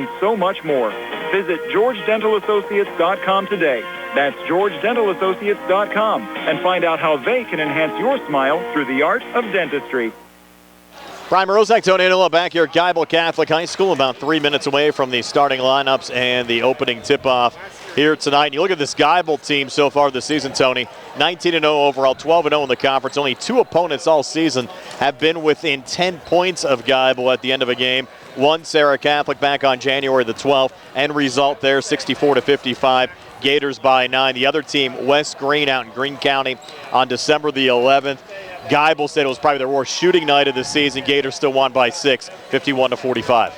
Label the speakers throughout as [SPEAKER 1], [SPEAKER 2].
[SPEAKER 1] and so much more. Visit GeorgeDentalAssociates.com today. That's GeorgeDentalAssociates.com and find out how they can enhance your smile through the art of dentistry.
[SPEAKER 2] Brian Morozak, Tony Anula back here at Geibel Catholic High School, about 3 minutes away from the starting lineups and the opening tip-off here tonight. And you look at this Geibel team so far this season, Tony, 19-0 overall, 12-0 in the conference. Only 2 opponents all season have been within 10 points of Geibel at the end of a game. One, Serra Catholic, back on January the 12th. End result there, 64-55. Gators by 9. The other team, West Green, out in Greene County on December the 11th. Geibel said it was probably their worst shooting night of the season. Gators still won by 6, 51-45.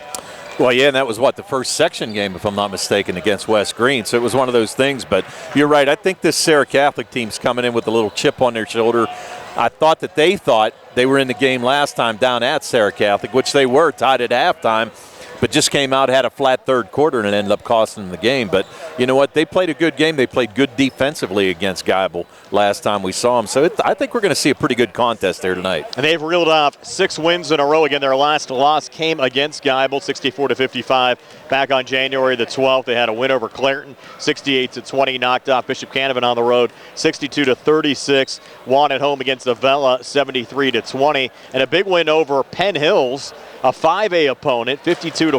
[SPEAKER 3] Well, yeah, and that was, the first section game, if I'm not mistaken, against West Green. So it was one of those things. But you're right. I think this Serra Catholic team's coming in with a little chip on their shoulder. I thought they were in the game last time down at Serra Catholic, which they were, tied at halftime, but just came out, had a flat third quarter, and it ended up costing them the game. But you know what? They played a good game. They played good defensively against Geibel last time we saw them. So I think we're going to see a pretty good contest there tonight.
[SPEAKER 2] And they've reeled off 6 wins in a row. Again, their last loss came against Geibel, 64-55. Back on January the 12th, they had a win over Clairton, 68-20. Knocked off Bishop Canavan on the road, 62-36. Won at home against Avella, 73-20. And a big win over Penn Hills, a 5A opponent, 52-44.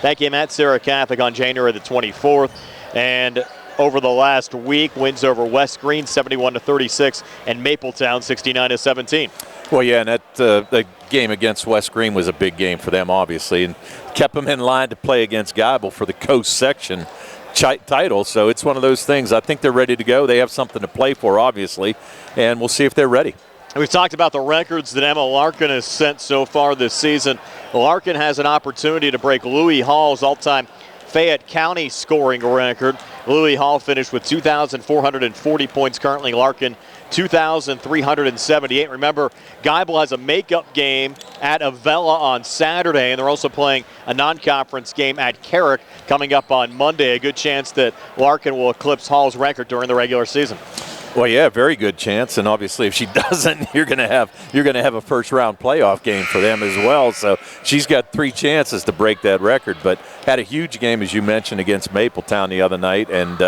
[SPEAKER 2] That game at Serra Catholic on January the 24th. And over the last week, wins over West Green, 71-36, and Mapletown, 69-17.
[SPEAKER 3] Well, yeah, and the game against West Green was a big game for them, obviously, and kept them in line to play against Geibel for the Coast Section title. So it's one of those things. I think they're ready to go. They have something to play for, obviously, and we'll see if they're ready.
[SPEAKER 2] We've talked about the records that Emma Larkin has set so far this season. Larkin has an opportunity to break Louis Hall's all-time Fayette County scoring record. Louis Hall finished with 2,440 points currently. Larkin, 2,378. Remember, Geibel has a makeup game at Avella on Saturday, and they're also playing a non-conference game at Carrick coming up on Monday. A good chance that Larkin will eclipse Hall's record during the regular season.
[SPEAKER 3] Well, yeah, very good chance, and obviously if she doesn't, you're going to have a first-round playoff game for them as well. So she's got 3 chances to break that record, but had a huge game, as you mentioned, against Mapletown the other night, and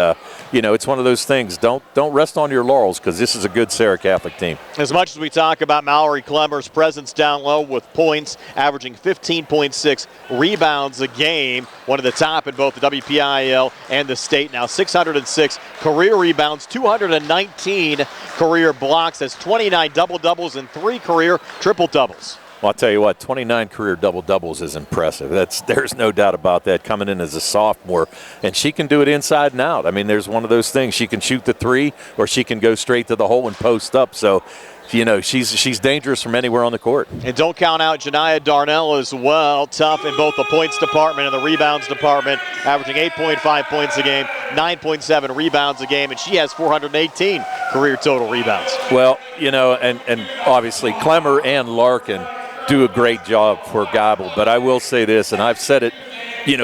[SPEAKER 3] it's one of those things. Don't rest on your laurels, because this is a good Serra Catholic team. As
[SPEAKER 2] much as we talk about Mallory Clemmer's presence down low with points, averaging 15.6 rebounds a game, one of the top in both the WPIAL and the state. Now 606 career rebounds, 219 career blocks, has 29 double-doubles and 3 career triple-doubles.
[SPEAKER 3] Well, I'll tell you what, 29 career double-doubles is impressive. There's no doubt about that, coming in as a sophomore. And she can do it inside and out. I mean, there's one of those things. She can shoot the 3, or she can go straight to the hole and post up. So, she's dangerous from anywhere on the court.
[SPEAKER 2] And don't count out Janiah Darnell as well. Tough in both the points department and the rebounds department, averaging 8.5 points a game, 9.7 rebounds a game, and she has 418 career total rebounds.
[SPEAKER 3] Well, and obviously Clemmer and Larkin do a great job for Geibel. But I will say this, and I've said it,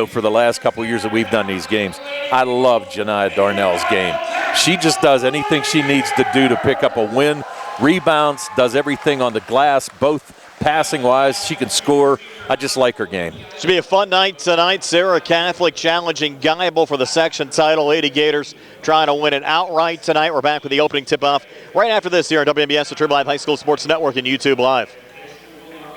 [SPEAKER 3] for the last couple of years that we've done these games, I love Janiah Darnell's game. She just does anything she needs to do to pick up a win. Rebounds, does everything on the glass, both passing-wise. She can score. I just like her game.
[SPEAKER 2] Should be a fun night tonight. Serra Catholic challenging Geibel for the section title. Lady Gators trying to win it outright tonight. We're back with the opening tip-off right after this here on WMBS, the Triple Live High School Sports Network, and YouTube Live.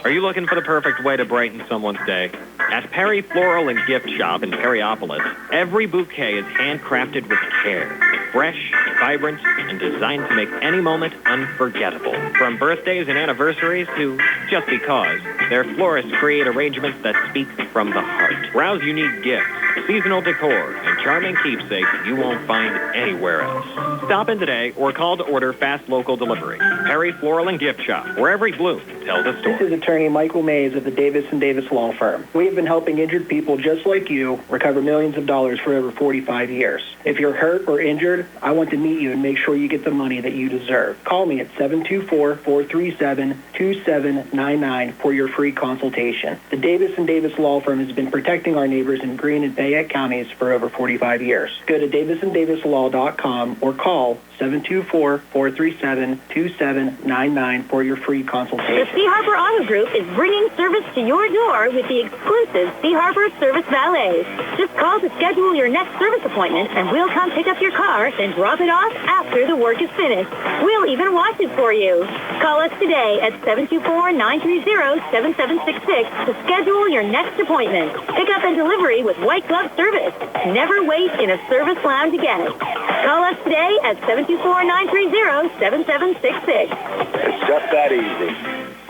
[SPEAKER 4] Are you looking for the perfect way to brighten someone's day? At Perry Floral and Gift Shop in Perryopolis, every bouquet is handcrafted with care. Fresh, vibrant, and designed to make any moment unforgettable. From birthdays and anniversaries to just because, their florists create arrangements that speak from the heart. Browse unique gifts, seasonal decor, and charming keepsakes you won't find anywhere else. Stop in today or call to order fast local delivery. Perry Floral and Gift Shop, where every bloom tells a story.
[SPEAKER 5] This is attorney Michael Mays of the Davis & Davis Law Firm. We have been helping injured people just like you recover millions of dollars for over 45 years. If you're hurt or injured, I want to meet you and make sure you get the money that you deserve. Call me at 724-437-2799 for your free consultation. The Davis & Davis Law Firm has been protecting our neighbors in Greene and Fayette counties for over 45 years. Go to davisanddavislaw.com or call 724-437-2799 for your free consultation.
[SPEAKER 6] The Sea Harbor Auto Group is bringing service to your door with the exclusive Sea Harbor Service Valet. Just call to schedule your next service appointment, and we'll come pick up your car, then drop it off after the work is finished. We'll even wash it for you. Call us today at 724-930-7766 to schedule your next appointment. Pickup and delivery with white glove service. Never wait in a service lounge again. Call us today at 724-930-7766.
[SPEAKER 7] It's just that easy.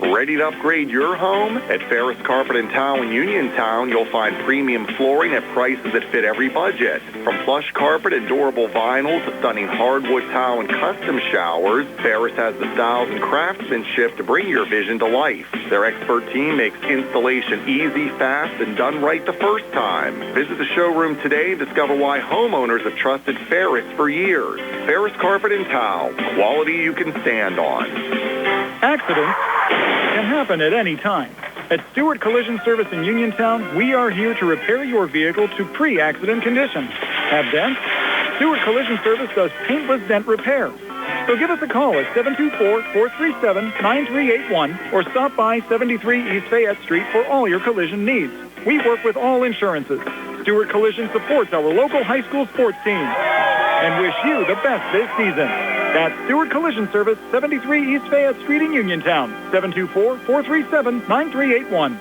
[SPEAKER 7] Ready to upgrade your home? At Faris Carpet and Tile in Uniontown, you'll find premium flooring at prices that fit every budget. From plush carpet and durable vinyl to stunning hardwood tile and custom showers, Faris has the styles and craftsmanship to bring your vision to life. Their expert team makes installation easy, fast, and done right the first time. Visit the showroom today and discover why homeowners have trusted Faris for years. Faris Carpet and Tile, quality you can stand on.
[SPEAKER 1] Accidents can happen at any time. At Stewart Collision Service in Uniontown, we are here to repair your vehicle to pre-accident condition. Have dents? Stewart Collision Service does paintless dent repair. So give us a call at 724-437-9381 or stop by 73 East Fayette Street for all your collision needs. We work with all insurances. Stewart Collision supports our local high school sports team and wish you the best this season. That's Stewart Collision Service, 73 East Fayette Street in Uniontown, 724-437-9381.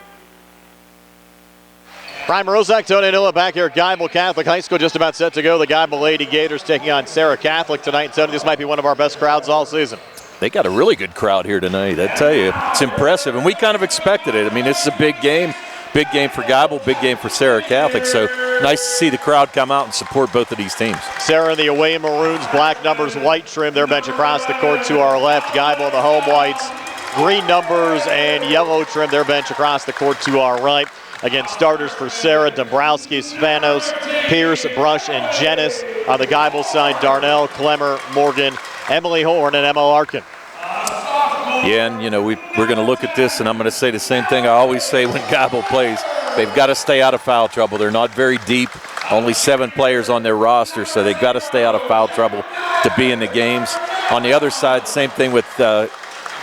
[SPEAKER 2] Brian Morozak, Tony Anilla back here at Geibel Catholic High School, just about set to go. The Geibel Lady Gators taking on Serra Catholic tonight. Tony, this might be one of our best crowds all season.
[SPEAKER 3] They got a really good crowd here tonight, I tell you. It's impressive, and we kind of expected it. I mean, this is a big game. Big game for Geibel, big game for Serra Catholic. So nice to see the crowd come out and support both of these teams.
[SPEAKER 2] Serra in the away maroons, black numbers, white trim. Their bench across the court to our left. Geibel in the home whites, green numbers and yellow trim. Their bench across the court to our right. Again, starters for Serra, Dombrowski, Spanos, Pierce, Brush, and Jenis. On the Geibel side, Darnell, Clemmer, Morgan, Emily Horn, and Emma Larkin.
[SPEAKER 3] Yeah, and, you know, we're going to look at this, and I'm going to say the same thing I always say when Geibel plays. They've got to stay out of foul trouble. They're not very deep, only 7 players on their roster, so they've got to stay out of foul trouble to be in the games. On the other side, same thing with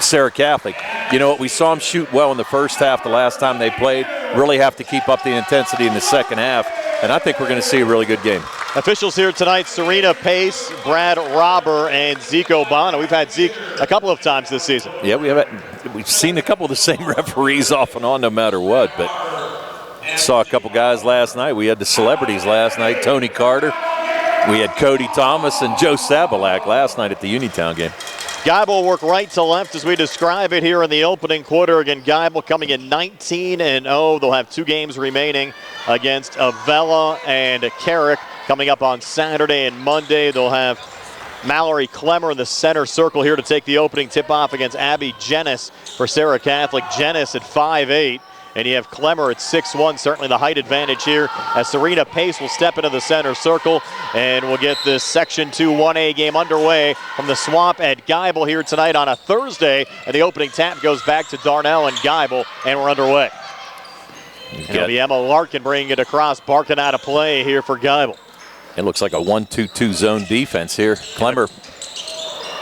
[SPEAKER 3] Serra Catholic. You know what, we saw them shoot well in the first half the last time they played. Really have to keep up the intensity in the second half, and I think we're going to see a really good game.
[SPEAKER 2] Officials here tonight, Serena Pace, Brad Robber, and Zeke Obana. We've had Zeke a couple of times this season.
[SPEAKER 3] Yeah, we've seen a couple of the same referees off and on no matter what, but saw a couple guys last night. We had the celebrities last night, Tony Carter. We had Cody Thomas and Joe Sabalak last night at the Uniontown game.
[SPEAKER 2] Geibel will work right to left as we describe it here in the opening quarter. Again, Geibel coming in 19-0. They'll have 2 games remaining against Avella and Carrick coming up on Saturday and Monday. They'll have Mallory Clemmer in the center circle here to take the opening tip-off against Abby Jenis for Serra Catholic. Jenis at 5'8". And you have Clemmer at 6'1", certainly the height advantage here as Serena Pace will step into the center circle. And we'll get this Section 2 1A game underway from the Swamp at Geibel here tonight on a Thursday. And the opening tap goes back to Darnell and Geibel, and we're underway. And it'll be Emma Larkin bringing it across, barking out of play here for Geibel.
[SPEAKER 3] It looks like a 1-2-2 zone defense here. Clemmer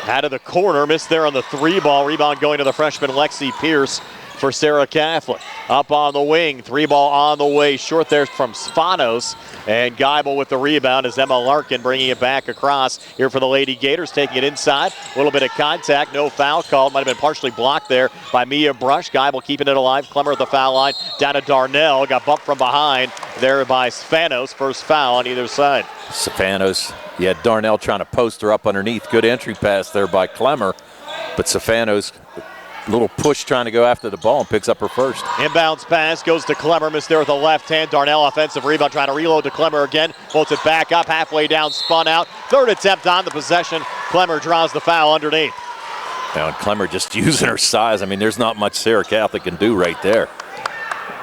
[SPEAKER 2] out of the corner, missed there on the 3-ball. Rebound going to the freshman Lexi Pierce for Serra Catholic. Up on the wing, 3-ball on the way short there from Spanos, and Geibel with the rebound as Emma Larkin bringing it back across here for the Lady Gators, taking it inside. A little bit of contact, no foul called. Might have been partially blocked there by Mia Brush. Geibel keeping it alive. Clemmer at the foul line, down to Darnell. Got bumped from behind there by Spanos. First foul on either side.
[SPEAKER 3] Spanos, you had Darnell trying to post her up underneath. Good entry pass there by Clemmer, but Spanos, little push trying to go after the ball and picks up her first.
[SPEAKER 2] Inbounds pass goes to Clemmer, missed there with the left hand. Darnell offensive rebound, trying to reload to Clemmer again. Bolts it back up, halfway down, spun out. Third attempt on the possession. Clemmer draws the foul underneath.
[SPEAKER 3] Now, and Clemmer just using her size. I mean, there's not much Serra Catholic can do right there.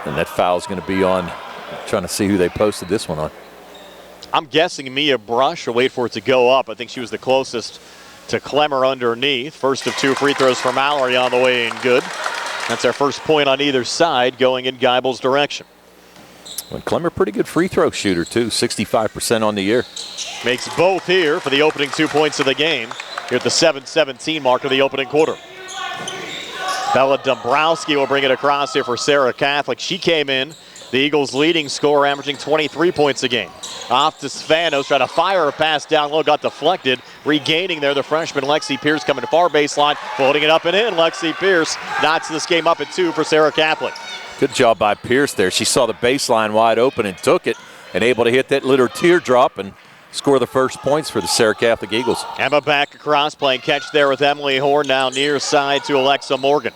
[SPEAKER 3] And that foul's going to be on, trying to see who they posted this one on.
[SPEAKER 2] I'm guessing Mia Brush will wait for it to go up. I think she was the closest to Clemmer underneath. First of 2 free throws for Mallory on the way in good. That's our first point on either side going in Geibel's direction.
[SPEAKER 3] Well, Clemmer, pretty good free throw shooter too, 65% on the year.
[SPEAKER 2] Makes both here for the opening 2 points of the game. here at the 7:17 mark of the opening quarter. Bella Dombrowski will bring it across here for Serra Catholic. She came in, the Eagles' leading scorer, averaging 23 points a game. Off to Spanos, trying to fire a pass down low, got deflected. Regaining there, the freshman Lexi Pierce coming to far baseline, floating it up and in. Lexi Pierce knots this game up at 2 for Serra Catholic.
[SPEAKER 3] Good job by Pierce there. She saw the baseline wide open and took it, and able to hit that little teardrop and score the first points for the Serra Catholic Eagles.
[SPEAKER 2] Emma back across, playing catch there with Emily Horn, now near side to Alexa Morgan.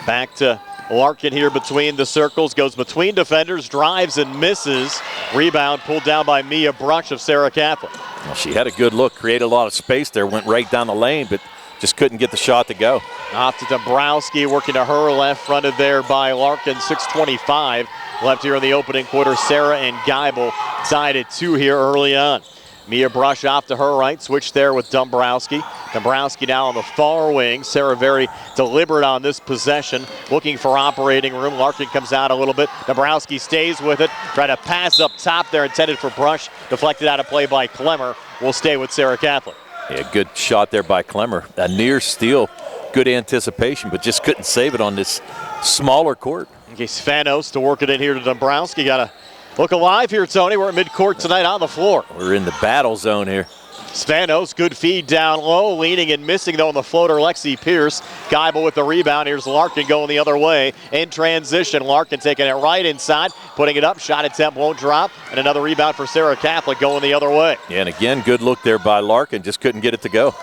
[SPEAKER 2] Back to Larkin here between the circles, goes between defenders, drives and misses. Rebound pulled down by Mia Brush of Serra Catholic.
[SPEAKER 3] Well, she had a good look, created a lot of space there, went right down the lane, but just couldn't get the shot to go.
[SPEAKER 2] Off to Dombrowski, working to her left, fronted there by Larkin. 6:25 left here in the opening quarter. Serra and Geibel tied at 2 here early on. Mia Brush off to her right, switch there with Dombrowski. Dombrowski now on the far wing. Serra very deliberate on this possession, looking for operating room. Larkin comes out a little bit. Dombrowski stays with it. Try to pass up top there, intended for Brush. Deflected out of play by Clemmer. Will stay with Serra Catholic.
[SPEAKER 3] Yeah, good shot there by Clemmer. A near steal, good anticipation, but just couldn't save it on this smaller court.
[SPEAKER 2] Okay, Spanos to work it in here to Dombrowski. Got to look alive here, Tony. We're at midcourt tonight on the floor.
[SPEAKER 3] We're in the battle zone here.
[SPEAKER 2] Spanos, good feed down low, leaning and missing though on the floater, Lexi Pierce. Geibel with the rebound. Here's Larkin going the other way. In transition, Larkin taking it right inside, putting it up. Shot attempt won't drop. And another rebound for Serra Catholic going the other way.
[SPEAKER 3] Yeah, and again, good look there by Larkin. Just couldn't get it to go.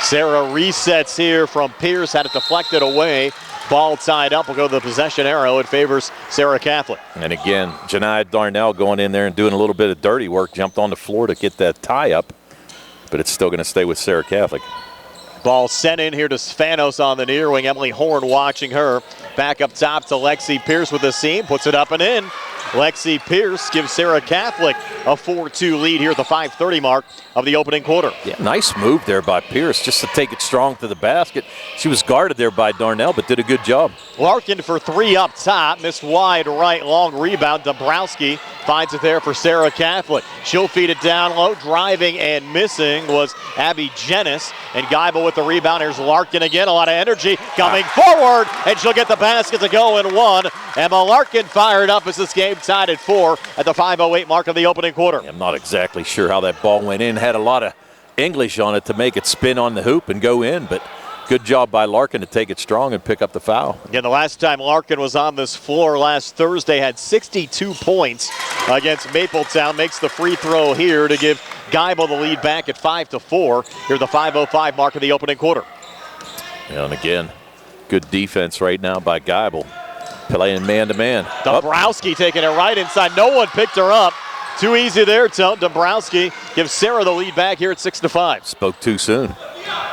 [SPEAKER 2] Serra resets here from Pierce, had it deflected away. Ball tied up, will go to the possession arrow. It favors Serra Catholic.
[SPEAKER 3] And again, Janiyah Darnell going in there and doing a little bit of dirty work. Jumped on the floor to get that tie up, but it's still going to stay with Serra Catholic.
[SPEAKER 2] Ball sent in here to Spanos on the near wing. Emily Horn watching her. Back up top to Lexi Pierce with the seam, puts it up and in. Lexi Pierce gives Serra Catholic a 4-2 lead here at the 5:30 mark of the opening quarter.
[SPEAKER 3] Yeah, nice move there by Pierce just to take it strong to the basket. She was guarded there by Darnell, but did a good job.
[SPEAKER 2] Larkin for 3 up top, missed wide right, long rebound. Dombrowski finds it there for Serra Catholic. She'll feed it down low, driving and missing was Abby Jennis. And Geibel with the rebound. Here's Larkin again, a lot of energy coming forward, and she'll get the basket to go in 1. Emma Larkin fired up as this game tied at 4 at the 5:08 mark of the opening quarter.
[SPEAKER 3] I'm not exactly sure how that ball went in. Had a lot of English on it to make it spin on the hoop and go in, but good job by Larkin to take it strong and pick up the foul.
[SPEAKER 2] Again, the last time Larkin was on this floor last Thursday had 62 points against Mapletown. Makes the free throw here to give Geibel the lead back at 5-4 here at the 5:05 mark of the opening quarter.
[SPEAKER 3] And again, good defense right now by Geibel. Playing man-to-man.
[SPEAKER 2] Dombrowski taking it right inside. No one picked her up. Too easy there, Dombrowski gives Serra the lead back here at 6-5.
[SPEAKER 3] Spoke too soon.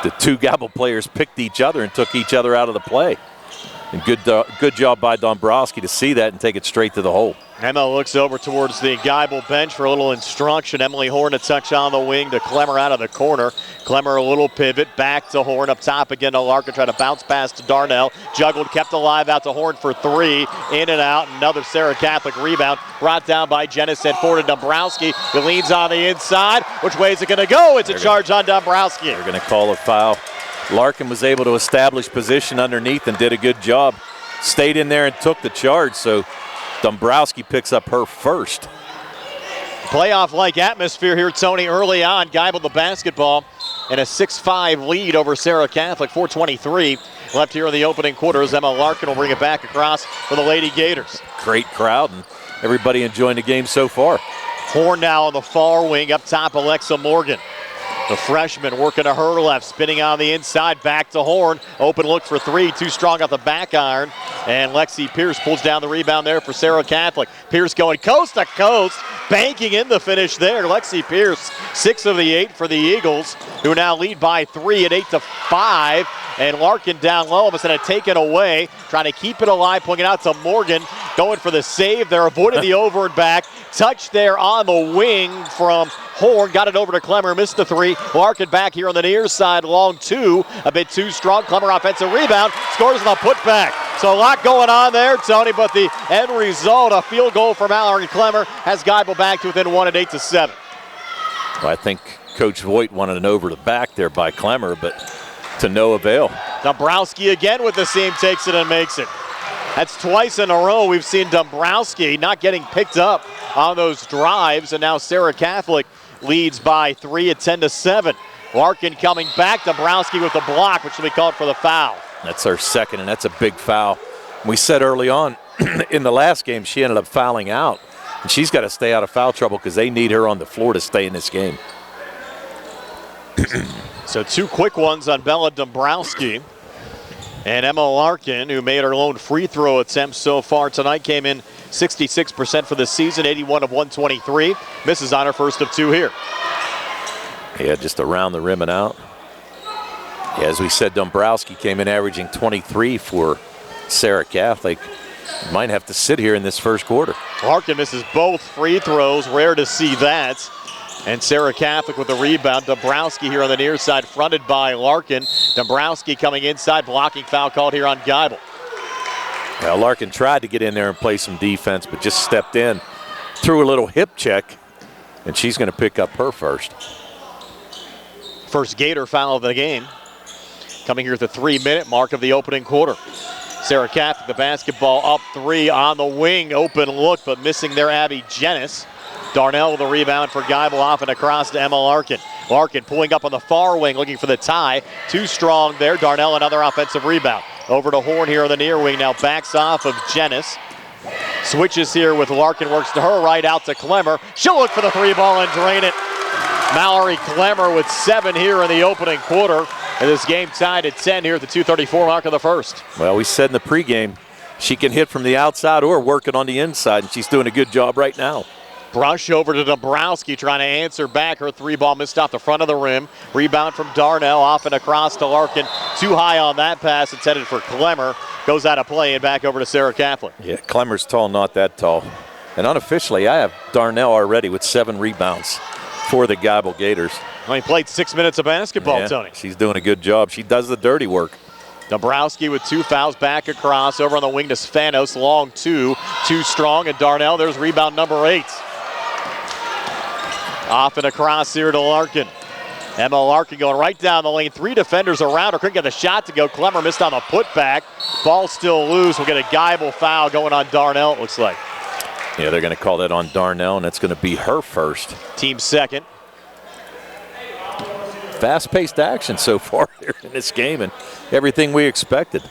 [SPEAKER 3] The two Geibel players picked each other and took each other out of the play. And good job by Dombrowski to see that and take it straight to the hole.
[SPEAKER 2] Emma looks over towards the Geibel bench for a little instruction. Emily Horn a touch on the wing to Clemmer out of the corner. Clemmer a little pivot, back to Horn, up top again to Larkin, try to bounce pass to Darnell. Juggled, kept alive out to Horn for 3. In and out, another Serra Catholic rebound. Brought down by Jennis, sent forward to Dombrowski, who leans on the inside. Which way is it going to go? It's a charge on Dombrowski.
[SPEAKER 3] They're going to call a foul. Larkin was able to establish position underneath and did a good job. Stayed in there and took the charge, so Dombrowski picks up her first.
[SPEAKER 2] Playoff-like atmosphere here, Tony, early on. Geibel the basketball and a 6-5 lead over Serra Catholic. 4:23 left here in the opening quarter as Emma Larkin will bring it back across for the Lady Gators.
[SPEAKER 3] Great crowd and everybody enjoying the game so far.
[SPEAKER 2] Horn now on the far wing, up top Alexa Morgan. The freshman working to her left, spinning on the inside, back to Horn. Open look for 3, too strong off the back iron. And Lexi Pierce pulls down the rebound there for Serra Catholic. Pierce going coast to coast, banking in the finish there. Lexi Pierce, 6 of the 8 for the Eagles, who now lead by 3 at 8-5. And Larkin down low, almost had it taken away, trying to keep it alive, pulling it out to Morgan, going for the save there, avoided the over and back. Touch there on the wing from Horn, got it over to Clemmer, missed the 3. Larkin back here on the near side, long 2, a bit too strong. Clemmer offensive rebound, scores on the putback. So a lot going on there, Tony, but the end result, a field goal for Mallard and Clemmer, has Geibel back to within 1 at 8-7.
[SPEAKER 3] Well, I think Coach Voigt wanted an over the back there by Clemmer, but to no avail.
[SPEAKER 2] Dombrowski again with the seam, takes it and makes it. That's twice in a row we've seen Dombrowski not getting picked up on those drives, and now Serra Catholic leads by 3 at 10-7. Larkin coming back, Dombrowski with the block, which will be called for the foul.
[SPEAKER 3] That's our second, and that's a big foul. We said early on in the last game she ended up fouling out, and she's got to stay out of foul trouble because they need her on the floor to stay in this game.
[SPEAKER 2] So 2 quick ones on Bella Dombrowski. And Emma Larkin, who made her lone free throw attempt so far tonight, came in 66% for the season, 81 of 123. Misses on her first of 2 here.
[SPEAKER 3] Yeah, just around the rim and out. Yeah, as we said, Dombrowski came in averaging 23 for Serra Catholic. Might have to sit here in this first quarter.
[SPEAKER 2] Larkin misses both free throws. Rare to see that. And Serra Catholic with the rebound. Dombrowski here on the near side, fronted by Larkin. Dombrowski coming inside, blocking foul called here on Geibel.
[SPEAKER 3] Well, Larkin tried to get in there and play some defense, but just stepped in, threw a little hip check, and she's going to pick up her first.
[SPEAKER 2] First Gator foul of the game. Coming here at the 3-minute mark of the opening quarter. Serra Catholic, the basketball up 3 on the wing. Open look, but missing there Abby Jennis. Darnell with the rebound for Geibel, off and across to Emma Larkin. Larkin pulling up on the far wing, looking for the tie. Too strong there. Darnell another offensive rebound. Over to Horn here on the near wing. Now backs off of Jennis. Switches here with Larkin, works to her right, out to Clemmer. She'll look for the 3-ball and drain it. Mallory Clemmer with 7 here in the opening quarter. And this game tied at 10 here at the 2:34 mark of the first.
[SPEAKER 3] Well, we said in the pregame she can hit from the outside or work it on the inside, and she's doing a good job right now.
[SPEAKER 2] Brush over to Dombrowski, trying to answer back. Her 3-ball missed off the front of the rim. Rebound from Darnell, off and across to Larkin. Too high on that pass. It's headed for Clemmer. Goes out of play and back over to Serra Catholic.
[SPEAKER 3] Yeah, Clemmer's tall, not that tall. And unofficially, I have Darnell already with 7 rebounds for the Geibel Gators.
[SPEAKER 2] Well, he played 6 minutes of basketball,
[SPEAKER 3] yeah,
[SPEAKER 2] Tony.
[SPEAKER 3] She's doing a good job. She does the dirty work.
[SPEAKER 2] Dombrowski with 2 fouls, back across, over on the wing to Spanos, long 2, too strong, and Darnell, there's rebound number 8. Off and across here to Larkin. Emma Larkin going right down the lane, 3 defenders around her, couldn't get the shot to go. Clemmer missed on the putback. Ball still loose, we'll get a Geibel foul going on Darnell, it looks like.
[SPEAKER 3] Yeah, they're going to call that on Darnell, and it's going to be her first.
[SPEAKER 2] Team second.
[SPEAKER 3] Fast-paced action so far here in this game, and everything we expected.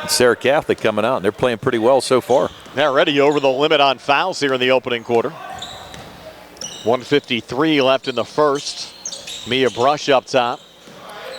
[SPEAKER 3] And Serra Catholic coming out, and they're playing pretty well so far.
[SPEAKER 2] They're already over the limit on fouls here in the opening quarter. 1:53 left in the first. Mia Brush up top.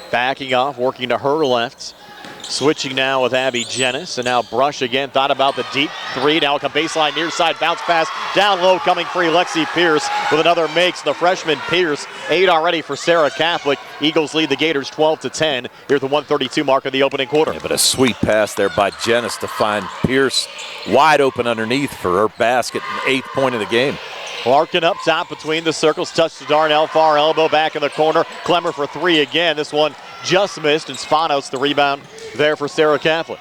[SPEAKER 2] Backing off, working to her left. Switching now with Abby Jennis, and now Brush again. Thought about the deep 3. Now come baseline near side, bounce pass down low, coming free. Lexi Pierce with another makes. The freshman Pierce, 8 already for Serra Catholic. Eagles lead the Gators 12-10 here at the 1:32 mark of the opening quarter.
[SPEAKER 3] Yeah, but a sweet pass there by Jennis to find Pierce wide open underneath for her basket, and 8th point of the game.
[SPEAKER 2] Larkin up top between the circles, touch to Darnell, far elbow, back in the corner. Clemmer for 3 again. This one just missed, and Spanos the rebound there for Serra Catholic.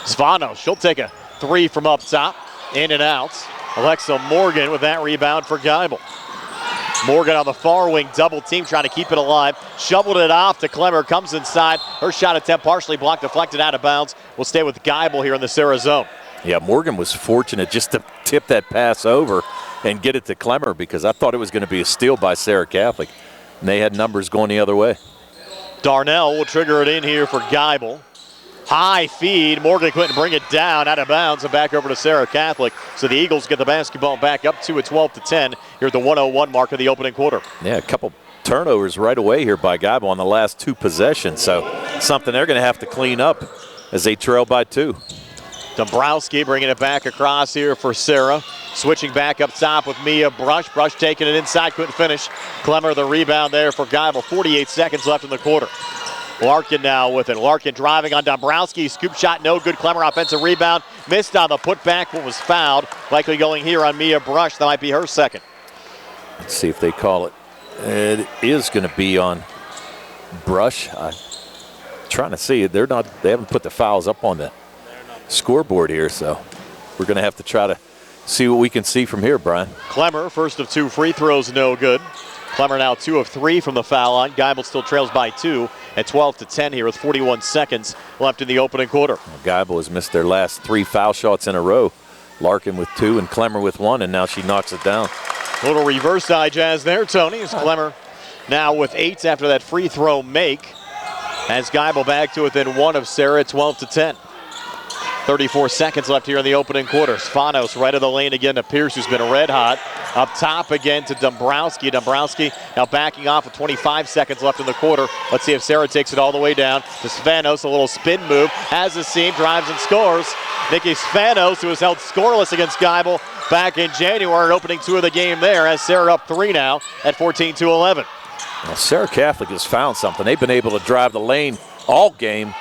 [SPEAKER 2] Spanos, she'll take a 3 from up top, in and out. Alexa Morgan with that rebound for Geibel. Morgan on the far wing, double team, trying to keep it alive. Shoveled it off to Clemmer, comes inside. Her shot attempt partially blocked, deflected out of bounds. We'll stay with Geibel here in the Serra zone.
[SPEAKER 3] Yeah, Morgan was fortunate just to tip that pass over and get it to Clemmer, because I thought it was going to be a steal by Serra Catholic, and they had numbers going the other way.
[SPEAKER 2] Darnell will trigger it in here for Geibel. High feed, Morgan couldn't bring it down, out of bounds, and back over to Serra Catholic. So the Eagles get the basketball back up to a 12-10 here at the 1:01 mark of the opening quarter.
[SPEAKER 3] Yeah, a couple turnovers right away here by Geibel on the last 2 possessions, so something they're going to have to clean up as they trail by 2.
[SPEAKER 2] Dombrowski bringing it back across here for Serra. Switching back up top with Mia Brush. Brush taking it inside, couldn't finish. Clemmer the rebound there for Geibel. 48 seconds left in the quarter. Larkin now with it. Larkin driving on Dombrowski. Scoop shot, no good. Clemmer offensive rebound. Missed on the putback, but was fouled. Likely going here on Mia Brush. That might be her second.
[SPEAKER 3] Let's see if they call it. It is going to be on Brush. I'm trying to see. They haven't put the fouls up on the scoreboard here, so we're going to have to try to see what we can see from here, Brian.
[SPEAKER 2] Clemmer, first of 2 free throws, no good. Clemmer now 2 of 3 from the foul line. Geibel still trails by 2 at 12-10 here with 41 seconds left in the opening quarter.
[SPEAKER 3] Geibel has missed their last 3 foul shots in a row. Larkin with 2 and Clemmer with 1, and now she knocks it down.
[SPEAKER 2] Little reverse eye jazz there, Tony, as Clemmer now with 8 after that free throw make. As Geibel back to within 1 of Serra at 12-10. 34 seconds left here in the opening quarter. Spanos right of the lane again to Pierce, who's been red hot. Up top again to Dombrowski. Dombrowski now backing off with 25 seconds left in the quarter. Let's see if Serra takes it all the way down to Spanos. A little spin move. Has the seam, drives and scores. Nikki Spanos, who was held scoreless against Geibel back in January, opening 2 of the game there, as Serra up 3 now at 14-11.
[SPEAKER 3] Well, Serra Catholic has found something. They've been able to drive the lane all game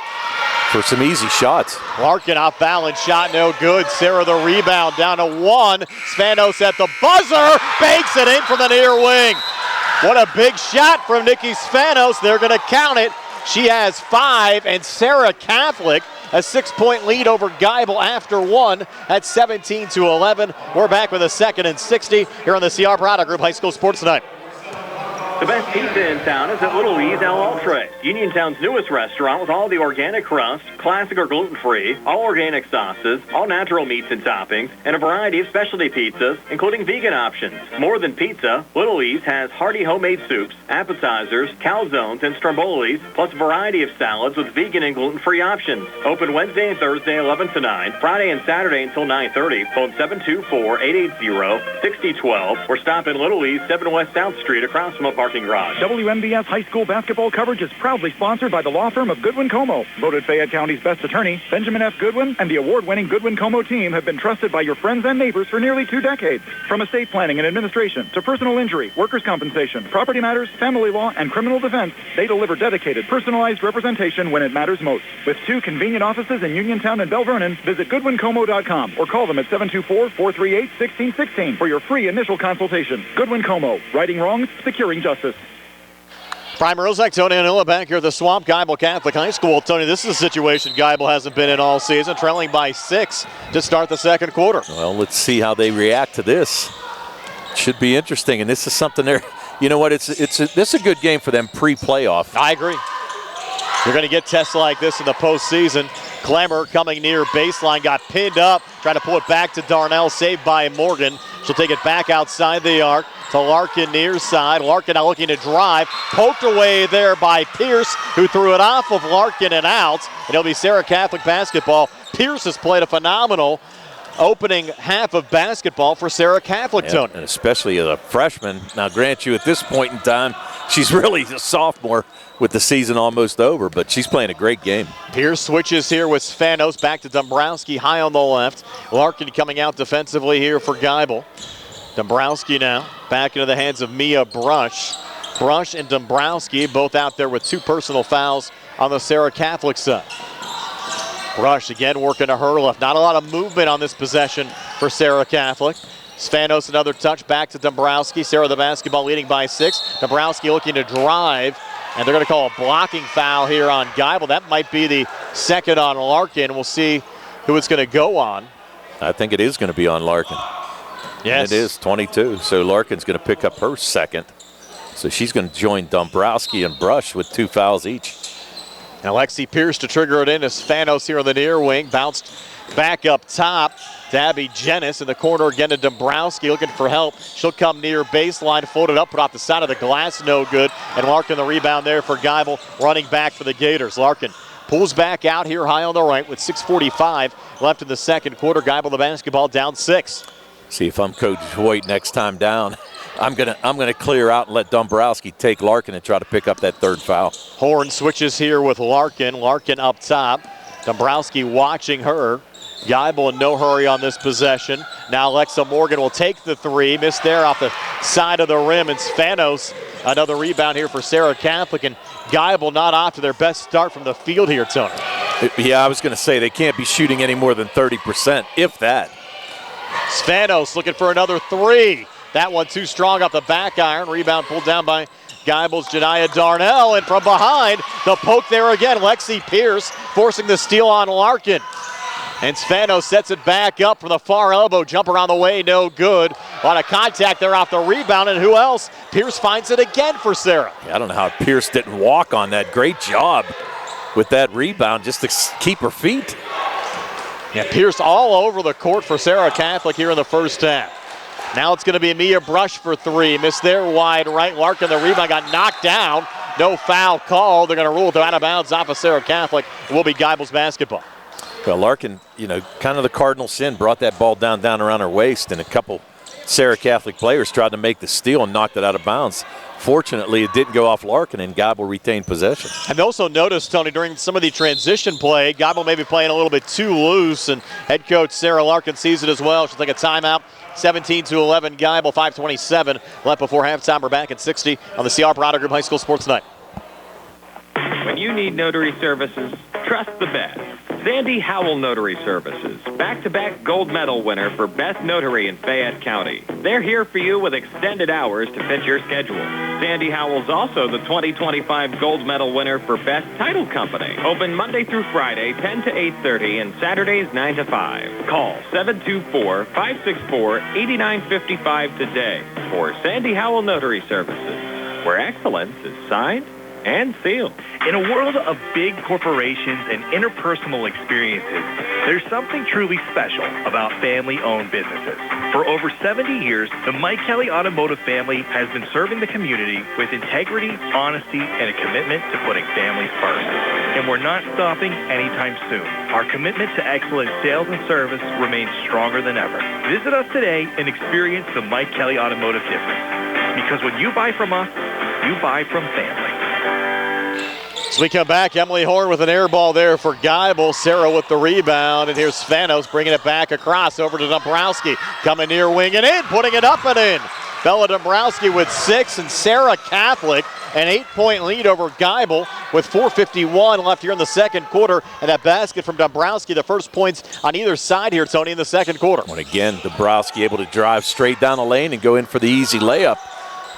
[SPEAKER 3] for some easy shots.
[SPEAKER 2] Larkin off balance, shot no good. Serra the rebound, down to 1. Spanos at the buzzer, banks it in from the near wing. What a big shot from Nikki Spanos. They're going to count it. She has 5, and Serra Catholic a 6-point lead over Geibel after 1 at 17-11. We're back with a 2nd and 60 here on the CR Product Group High School Sports Tonight.
[SPEAKER 4] The best pizza in town is at Little Lee's El Ultra, Uniontown's newest restaurant with all the organic crust, classic or gluten-free, all organic sauces, all natural meats and toppings, and a variety of specialty pizzas, including vegan options. More than pizza, Little Lee's has hearty homemade soups, appetizers, calzones, and strombolis, plus a variety of salads with vegan and gluten-free options. Open Wednesday and Thursday 11 to 9, Friday and Saturday until 9:30. Phone 724-880-6012 or stop in Little Lee's 7 West South Street across from a parking garage.
[SPEAKER 1] WMBS High School basketball coverage is proudly sponsored by the law firm of Goodwin Como. Voted Fayette County's best attorney, Benjamin F. Goodwin, and the award-winning Goodwin Como team have been trusted by your friends and neighbors for nearly 2 decades. From estate planning and administration to personal injury, workers' compensation, property matters, family law, and criminal defense, they deliver dedicated, personalized representation when it matters most. With 2 convenient offices in Uniontown and Bell Vernon, visit GoodwinComo.com or call them at 724-438-1616 for your free initial consultation. Goodwin Como, righting wrongs, securing justice.
[SPEAKER 2] Prime Rozak, Tony Anilla back here at the Swamp, Geibel Catholic High School. Tony, this is a situation Geibel hasn't been in all season, trailing by 6 to start the second quarter.
[SPEAKER 3] Well, let's see how they react to this. Should be interesting, and this is something they're, you know what, this is a good game for them pre-playoff.
[SPEAKER 2] I agree. You're going to get tests like this in the postseason. Clemmer coming near baseline, got pinned up, trying to pull it back to Darnell, saved by Morgan. She'll take it back outside the arc to Larkin near side. Larkin now looking to drive, poked away there by Pierce, who threw it off of Larkin and out. And it'll be Serra Catholic basketball. Pierce has played a phenomenal opening half of basketball for Serra Catholic, Tony.
[SPEAKER 3] And especially as a freshman. Now, grant you, at this point in time, she's really a sophomore with the season almost over, but she's playing a great game.
[SPEAKER 2] Pierce switches here with Spanos back to Dombrowski high on the left. Larkin coming out defensively here for Geibel. Dombrowski now back into the hands of Mia Brush. Brush and Dombrowski both out there with 2 personal fouls on the Serra Catholic side. Brush again working to her left. Not a lot of movement on this possession for Serra Catholic. Spanos another touch back to Dombrowski. Serra the basketball leading by 6. Dombrowski looking to drive. And they're going to call a blocking foul here on Geibel. That might be the second on Larkin. We'll see who it's going to go on.
[SPEAKER 3] I think it is going to be on Larkin.
[SPEAKER 2] Yes.
[SPEAKER 3] And it is 22. So Larkin's going to pick up her second. So she's going to join Dombrowski and Brush with 2 fouls each.
[SPEAKER 2] Now Lexi Pierce to trigger it in as Spanos here on the near wing. Bounced back up top to Abby Jenis in the corner again to Dombrowski looking for help. She'll come near baseline, floated up, put off the side of the glass, no good. And Larkin the rebound there for Geibel, running back for the Gators. Larkin pulls back out here high on the right with 6:45 left in the second quarter. Geibel the basketball down 6.
[SPEAKER 3] See, if I'm Coach Hoyt next time down, I'm gonna clear out and let Dombrowski take Larkin and try to pick up that 3rd foul.
[SPEAKER 2] Horn switches here with Larkin. Larkin up top. Dombrowski watching her. Geibel in no hurry on this possession. Now Alexa Morgan will take the 3. Missed there off the side of the rim. And Spanos, another rebound here for Serra Catholic. And Geibel not off to their best start from the field here, Tony.
[SPEAKER 3] Yeah, I was going to say they can't be shooting any more than 30%, if that.
[SPEAKER 2] Spanos looking for another 3. That one too strong off the back iron. Rebound pulled down by Geibel's Janiah Darnell. And from behind, the poke there again. Lexi Pierce forcing the steal on Larkin. And Spano sets it back up from the far elbow. Jumper on the way, no good. A lot of contact there off the rebound, and who else? Pierce finds it again for Serra.
[SPEAKER 3] Yeah, I don't know how Pierce didn't walk on that. Great job with that rebound just to keep her feet.
[SPEAKER 2] Yeah, Pierce all over the court for Serra Catholic here in the first half. Now it's going to be Mia Brush for three. Missed there wide right. Larkin, the rebound, got knocked down. No foul call. They're going to rule it out of bounds off of Serra Catholic. It will be Geibel's basketball.
[SPEAKER 3] Well, Larkin, kind of the cardinal sin, brought that ball down around her waist, and a couple Serra Catholic players tried to make the steal and knocked it out of bounds. Fortunately, it didn't go off Larkin, and Geibel retained possession.
[SPEAKER 2] I've also noticed, Tony, during some of the transition play, Geibel may be playing a little bit too loose, and head coach Sarah Larkin sees it as well. She'll take a timeout. 17-11, Geibel, 5:27 left before halftime. We're back at 60 on the CR Product Group High School Sports Night.
[SPEAKER 4] When you need notary services, trust the best. Sandy Howell Notary Services, back-to-back gold medal winner for Best Notary in Fayette County. They're here for you with extended hours to fit your schedule. Sandy Howell's also the 2025 gold medal winner for Best Title Company. Open Monday through Friday, 10 to 8:30, and Saturdays, 9 to 5. Call 724-564-8955 today for Sandy Howell Notary Services, where excellence is signed and sealed.
[SPEAKER 8] In a world of big corporations and interpersonal experiences, there's something truly special about family-owned businesses. For over 70 years, the Mike Kelly Automotive family has been serving the community with integrity, honesty, and a commitment to putting families first. And we're not stopping anytime soon. Our commitment to excellent sales and service remains stronger than ever. Visit us today and experience the Mike Kelly Automotive difference. Because when you buy from us, you buy from family.
[SPEAKER 2] So we come back, Emily Horn with an air ball there for Geibel. Serra with the rebound, and here's Spanos bringing it back across over to Dombrowski. Coming near wing and in, putting it up and in. Bella Dombrowski with 6, and Serra Catholic an 8-point lead over Geibel with 4:51 left here in the second quarter. And that basket from Dombrowski, the first points on either side here, Tony, in the second quarter.
[SPEAKER 3] And again, Dombrowski able to drive straight down the lane and go in for the easy layup.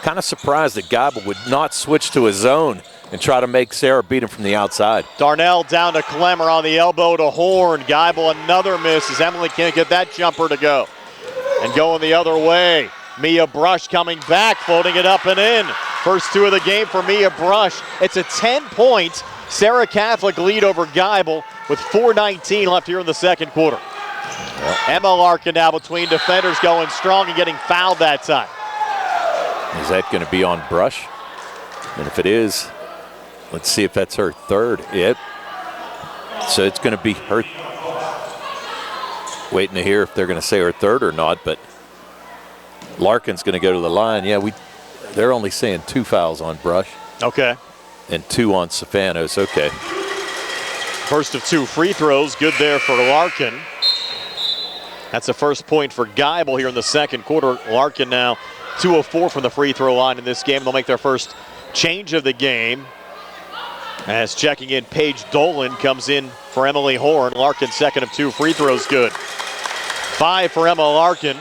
[SPEAKER 3] Kind of surprised that Geibel would not switch to his zone and try to make Serra beat him from the outside.
[SPEAKER 2] Darnell down to Clemmer on the elbow to Horn. Geibel another miss as Emily can't get that jumper to go. And going the other way, Mia Brush coming back, floating it up and in. First two of the game for Mia Brush. It's a 10-point Serra Catholic lead over Geibel with 4:19 left here in the second quarter. Well, Emma Larkin now between defenders going strong and getting fouled that time.
[SPEAKER 3] Is that going to be on Brush? And if it is, let's see if that's her third. Yep. So it's going to be her. Waiting to hear if they're going to say her third or not, but Larkin's going to go to the line. Yeah, they're only saying 2 fouls on Brush.
[SPEAKER 2] Okay.
[SPEAKER 3] And 2 on Stefanos. Okay.
[SPEAKER 2] First of 2 free throws. Good there for Larkin. That's the first point for Geibel here in the second quarter. Larkin now 2 of 4 from the free throw line in this game. They'll make their first change of the game. As checking in, Paige Dolan comes in for Emily Horn. Larkin second of 2 free throws good. 5 for Emma Larkin.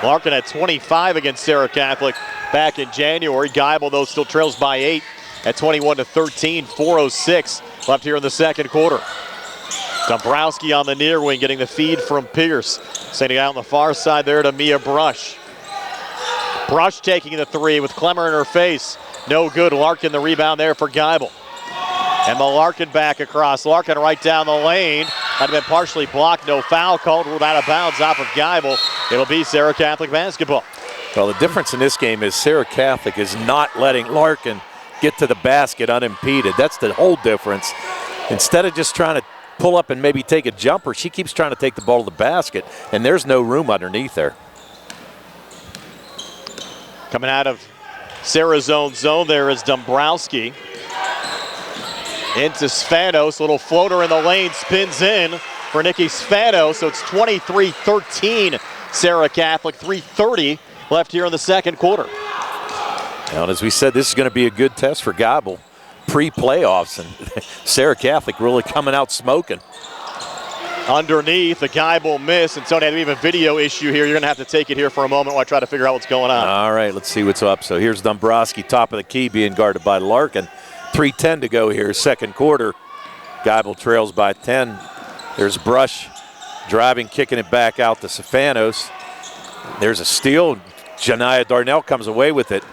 [SPEAKER 2] Larkin at 25 against Serra Catholic back in January. Geibel, though, still trails by 8 at 21-13. 4:06 left here in the second quarter. Dombrowski on the near wing getting the feed from Pierce. Sending out on the far side there to Mia Brush. Brush taking the 3 with Clemmer in her face. No good. Larkin the rebound there for Geibel. Emma Larkin back across. Larkin right down the lane. Had been partially blocked. No foul called. Ruled out of bounds off of Geibel. It'll be Serra Catholic basketball.
[SPEAKER 3] Well, the difference in this game is Serra Catholic is not letting Larkin get to the basket unimpeded. That's the whole difference. Instead of just trying to pull up and maybe take a jumper, she keeps trying to take the ball to the basket, and there's no room underneath there.
[SPEAKER 2] Coming out of Serra's own zone there is Dombrowski. Into Spanos, little floater in the lane, spins in for Nikki Spanos, so it's 23-13 Serra Catholic, 3:30 left here in the second quarter.
[SPEAKER 3] And as we said, this is going to be a good test for Geibel pre-playoffs, and Serra Catholic really coming out smoking.
[SPEAKER 2] Underneath, the Geibel miss, and Tony, we have a video issue here. You're going to have to take it here for a moment while I try to figure out what's going on.
[SPEAKER 3] All right, let's see what's up. So here's Dombrowski, top of the key, being guarded by Larkin. 3:10 to go here, second quarter. Geibel trails by 10. There's Brush Driving, kicking it back out to Stefanos. There's a steal. Janiah Darnell comes away with it.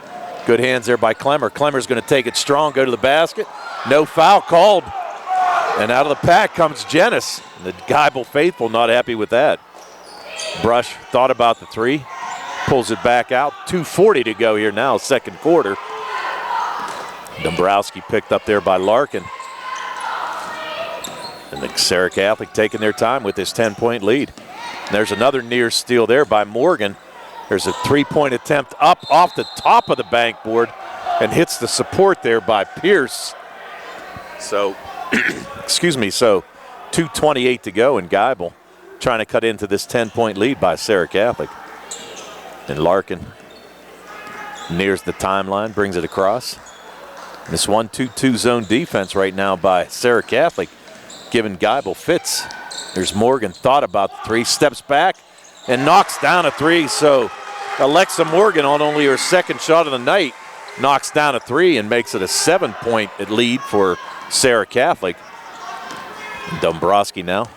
[SPEAKER 3] Good hands there by Clemmer. Clemmer's going to take it strong, go to the basket. No foul called. And out of the pack comes Jenness. The Geibel faithful not happy with that. Brush thought about the three. Pulls it back out. 2:40 to go here now, second quarter. Dombrowski picked up there by Larkin. And the Serra Catholic taking their time with this 10-point lead. And there's another near steal there by Morgan. There's a three-point attempt up off the top of the bankboard and hits the support there by Pierce. So, excuse me, so 2:28 to go, and Geibel trying to cut into this 10-point lead by Serra Catholic. And Larkin nears the timeline, brings it across. This 1-2-2 zone defense right now by Serra Catholic, giving Geibel fits. There's Morgan, thought about the three, steps back and knocks down a three. So Alexa Morgan, on only her second shot of the night, knocks down a three and makes it a 7-point lead for Serra Catholic. Dombrowski now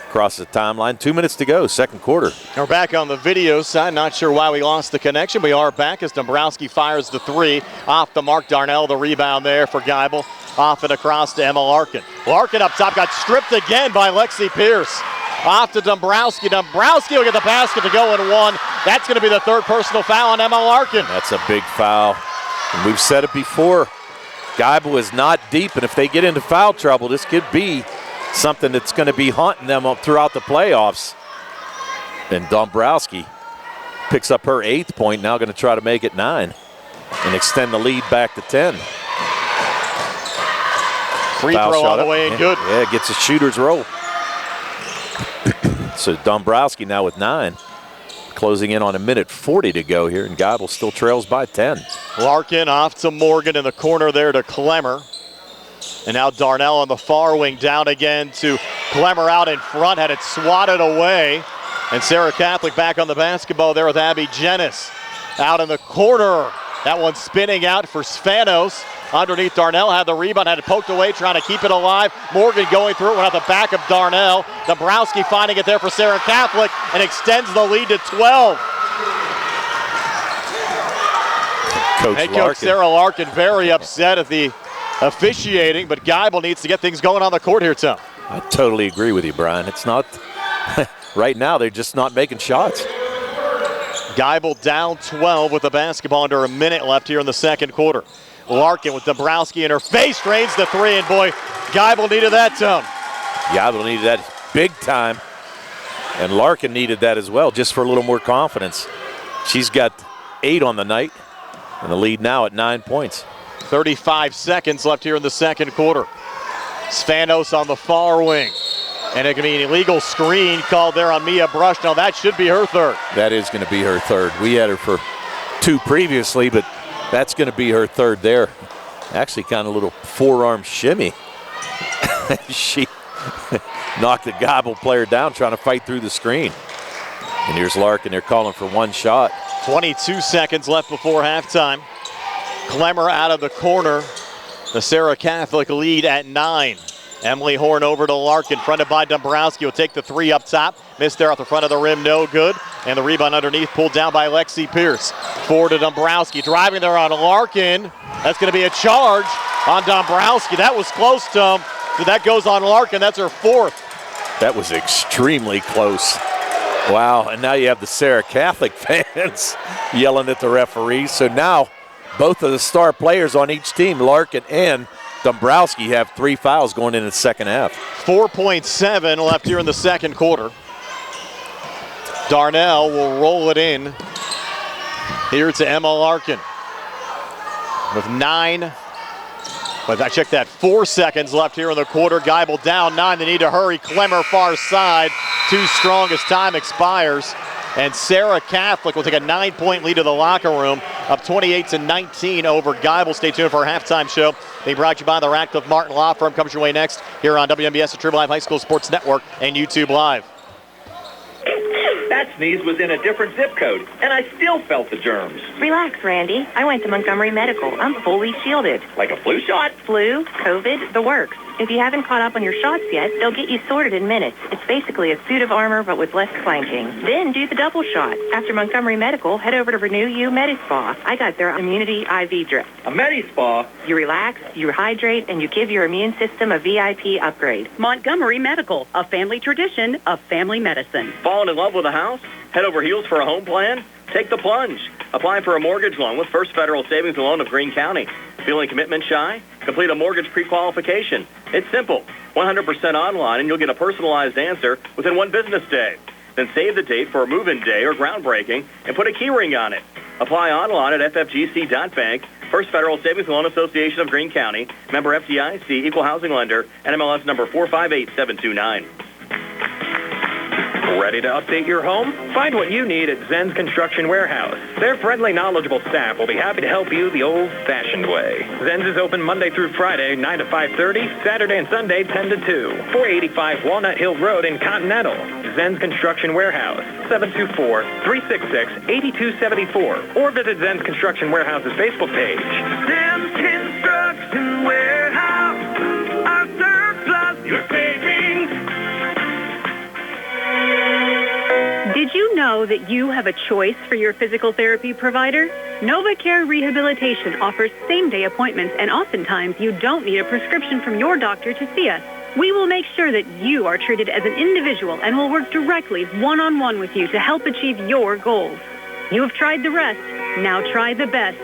[SPEAKER 3] across the timeline. 2 minutes to go, second quarter.
[SPEAKER 2] We're back on the video side. Not sure why we lost the connection. We are back as Dombrowski fires the three. Off the mark, Darnell, the rebound there for Geibel. Off and across to Emma Larkin. Larkin up top, got stripped again by Lexi Pierce. Off to Dombrowski. Dombrowski will get the basket to go in one. That's going to be the third personal foul on Emma Larkin.
[SPEAKER 3] That's a big foul. And we've said it before. Geibel is not deep, and if they get into foul trouble, this could be something that's going to be haunting them up throughout the playoffs. And Dombrowski picks up her 8th point, now going to try to make it 9 and extend the lead back to 10.
[SPEAKER 2] Free throw all the way and good.
[SPEAKER 3] Yeah, gets a shooter's roll. So Dombrowski now with 9. Closing in on 1:40 to go here, and Geibel still trails by 10.
[SPEAKER 2] Larkin off to Morgan in the corner there to Clemmer. And now Darnell on the far wing, down again to Clemmer out in front, had it swatted away. And Serra Catholic back on the basketball there with Abby Jenness. Out in the corner, that one spinning out for Stefanos. Underneath, Darnell had the rebound, had it poked away, trying to keep it alive. Morgan going through it, went out the back of Darnell. Dombrowski finding it there for Serra Catholic and extends the lead to 12. Coach Sarah Larkin very upset at the officiating, but Geibel needs to get things going on the court here, Tom.
[SPEAKER 3] I totally agree with you, Brian. It's not, right now they're just not making shots.
[SPEAKER 2] Geibel down 12 with the basketball under a minute left here in the second quarter. Larkin with Dombrowski in her face, drains the three, and boy, Geibel needed that, Tom.
[SPEAKER 3] Geibel needed that big time, and Larkin needed that as well, just for a little more confidence. She's got 8 on the night, and the lead now at 9 points.
[SPEAKER 2] 35 seconds left here in the second quarter. Stefanos on the far wing. And it can be an illegal screen called there on Mia Brush. Now that should be her third.
[SPEAKER 3] That is going to be her third. We had her for 2 previously, but that's going to be her third there. Actually kind of a little forearm shimmy. She knocked the Geibel player down trying to fight through the screen. And here's Larkin. They're calling for 1 shot.
[SPEAKER 2] 22 seconds left before halftime. Clemmer out of the corner. The Serra Catholic lead at 9. Emily Horn over to Larkin, fronted by Dombrowski. Will take the 3 up top. Missed there at the front of the rim, no good. And the rebound underneath, pulled down by Lexi Pierce. Forward to Dombrowski, driving there on Larkin. That's going to be a charge on Dombrowski. That was close, Tom. So that goes on Larkin. That's her 4th.
[SPEAKER 3] That was extremely close. Wow, and now you have the Serra Catholic fans yelling at the referees. So now both of the star players on each team, Larkin and Dombrowski, have 3 fouls going into the second half.
[SPEAKER 2] 4.7 left here in the second quarter. Darnell will roll it in here to Emma Larkin. With 9, but I checked that, 4 seconds left here in the quarter. Geibel down 9, they need to hurry. Clemmer far side, too strong as time expires. And Serra Catholic will take a 9-point lead to the locker room, up 28-19 over Geibel. Stay tuned for our halftime show. Being brought to you by the Radcliffe Martin Law Firm. Comes your way next here on WMBS, the True Live High School Sports Network, and YouTube Live.
[SPEAKER 9] That sneeze was in a different zip code, and I still felt the germs.
[SPEAKER 6] Relax, Randy. I went to Montgomery Medical. I'm fully shielded.
[SPEAKER 9] Like a flu shot?
[SPEAKER 6] Flu, COVID, the works.
[SPEAKER 10] If you haven't caught up on your shots yet, they'll get you sorted in minutes. It's basically a suit of armor, but with less clanking. Then do the double shot. After Montgomery Medical, head over to Renew You MediSpa. I got their immunity IV drip.
[SPEAKER 9] A MediSpa?
[SPEAKER 10] You relax, you hydrate, and you give your immune system a VIP upgrade.
[SPEAKER 11] Montgomery Medical, a family tradition of family medicine.
[SPEAKER 4] Falling in love with a house? Head over heels for a home plan? Take the plunge. Apply for a mortgage loan with First Federal Savings and Loan of Greene County. Feeling commitment shy? Complete a mortgage pre-qualification. It's simple. 100% online, and you'll get a personalized answer within 1 business day. Then save the date for a move-in day or groundbreaking and put a key ring on it. Apply online at ffgc.bank. First Federal Savings and Loan Association of Greene County. Member FDIC, Equal Housing Lender, NMLS number 458729.
[SPEAKER 12] Ready to update your home? Find what you need at Zen's Construction Warehouse. Their friendly, knowledgeable staff will be happy to help you the old-fashioned way. Zen's is open Monday through Friday, 9 to 5:30, Saturday and Sunday, 10 to 2. 485 Walnut Hill Road in Continental. Zen's Construction Warehouse, 724-366-8274. Or visit Zen's Construction Warehouse's Facebook page.
[SPEAKER 13] Zen's Construction Warehouse, our surplus, your savings.
[SPEAKER 11] Did you know that you have a choice for your physical therapy provider? NovaCare Rehabilitation offers same-day appointments, and oftentimes you don't need a prescription from your doctor to see us. We will make sure that you are treated as an individual and will work directly one-on-one with you to help achieve your goals. You have tried the rest. Now try the best.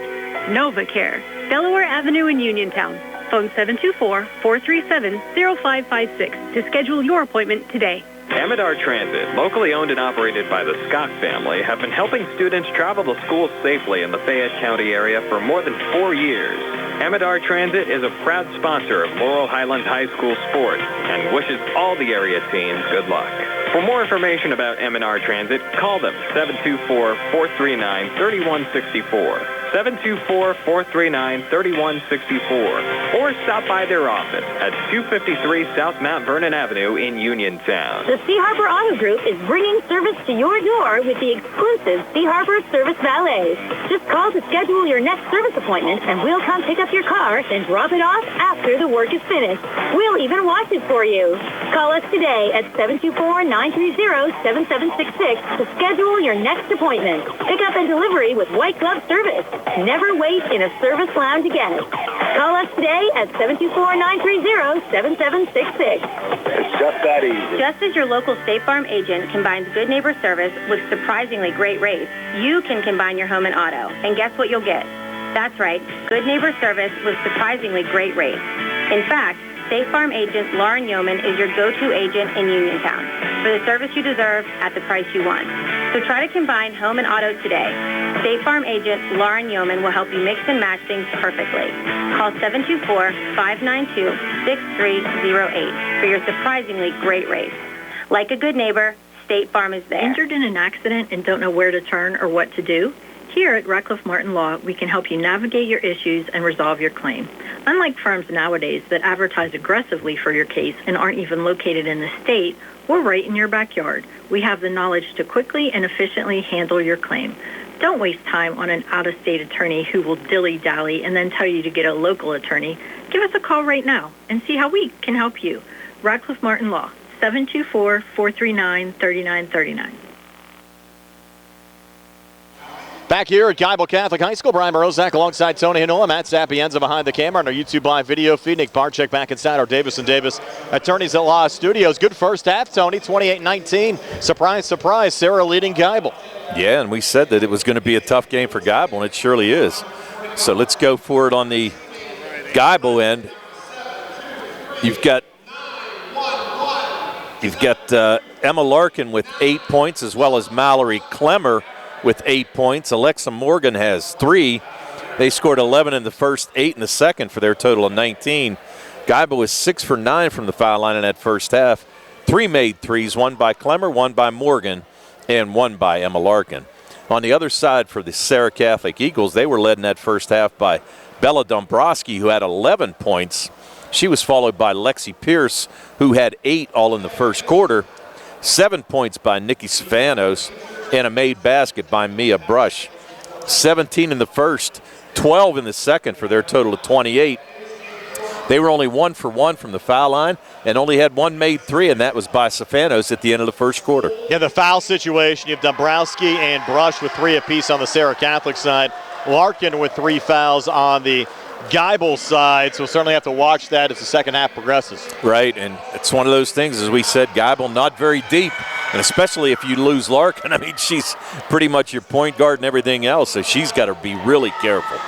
[SPEAKER 11] NovaCare, Delaware Avenue in Uniontown. Phone 724-437-0556 to schedule your appointment today.
[SPEAKER 12] Amador Transit, locally owned and operated by the Scott family, have been helping students travel to school safely in the Fayette County area for more than 4 years. Amador Transit is a proud sponsor of Laurel Highlands High School sports and wishes all the area teams good luck. For more information about Amador Transit, call them 724-439-3164. 724-439-3164, or stop by their office at 253 South Mount Vernon Avenue in Uniontown.
[SPEAKER 6] The Sea Harbor Auto Group is bringing service to your door with the exclusive Sea Harbor Service Valets. Just call to schedule your next service appointment, and we'll come pick up your car, then drop it off after the work is finished. We'll even wash it for you. Call us today at 724-930-7766 to schedule your next appointment. Pick up and delivery with white glove service. Never wait in a service lounge again. Call us today at 724-930-7766.
[SPEAKER 7] It's just that easy.
[SPEAKER 10] Just as your local State Farm agent combines good neighbor service with surprisingly great rates, you can combine your home and auto. And guess what you'll get? That's right, good neighbor service with surprisingly great rates. In fact, State Farm agent Lauren Yeoman is your go-to agent in Uniontown for the service you deserve at the price you want. So try to combine home and auto today. State Farm agent Lauren Yeoman will help you mix and match things perfectly. Call 724-592-6308 for your surprisingly great rates. Like a good neighbor, State Farm is there.
[SPEAKER 11] Injured in an accident and don't know where to turn or what to do? Here at Radcliffe Martin Law, we can help you navigate your issues and resolve your claim. Unlike firms nowadays that advertise aggressively for your case and aren't even located in the state, we're right in your backyard. We have the knowledge to quickly and efficiently handle your claim. Don't waste time on an out-of-state attorney who will dilly-dally and then tell you to get a local attorney. Give us a call right now and see how we can help you. Radcliffe Martin Law, 724-439-3939.
[SPEAKER 2] Back here at Geibel Catholic High School, Brian Morozak alongside Tony Hinola, Matt Sapienza behind the camera on our YouTube live video feed. Nick Barczyk back inside our Davis & Davis Attorneys at Law Studios. Good first half, Tony, 28-19. Surprise, surprise, Serra leading Geibel.
[SPEAKER 3] Yeah, and we said that it was going to be a tough game for Geibel, and it surely is. So let's go for it on the Geibel end. You've got Emma Larkin with 8 points, as well as Mallory Clemmer with 8 points. Alexa Morgan has 3. They scored 11 in the first, 8 in the second for their total of 19. Geibel was 6 for 9 from the foul line in that first half. 3 made threes, 1 by Clemmer, 1 by Morgan, and 1 by Emma Larkin. On the other side for the Serra Catholic Eagles, they were led in that first half by Bella Dombrowski, who had 11 points. She was followed by Lexi Pierce, who had 8 all in the first quarter. 7 points by Nikki Stefanos, and a made basket by Mia Brush. 17 in the first, 12 in the second for their total of 28. They were only 1 for 1 from the foul line and only had one made three, and that was by Stefanos at the end of the first quarter.
[SPEAKER 2] Yeah, the foul situation, you have Dombrowski and Brush with 3 apiece on the Serra Catholic side. Larkin with 3 fouls on the Geibel side, so we'll certainly have to watch that as the second half progresses.
[SPEAKER 3] Right, and it's one of those things, as we said, Geibel not very deep, and especially if you lose Larkin. I mean, she's pretty much your point guard and everything else, so she's got to be really careful.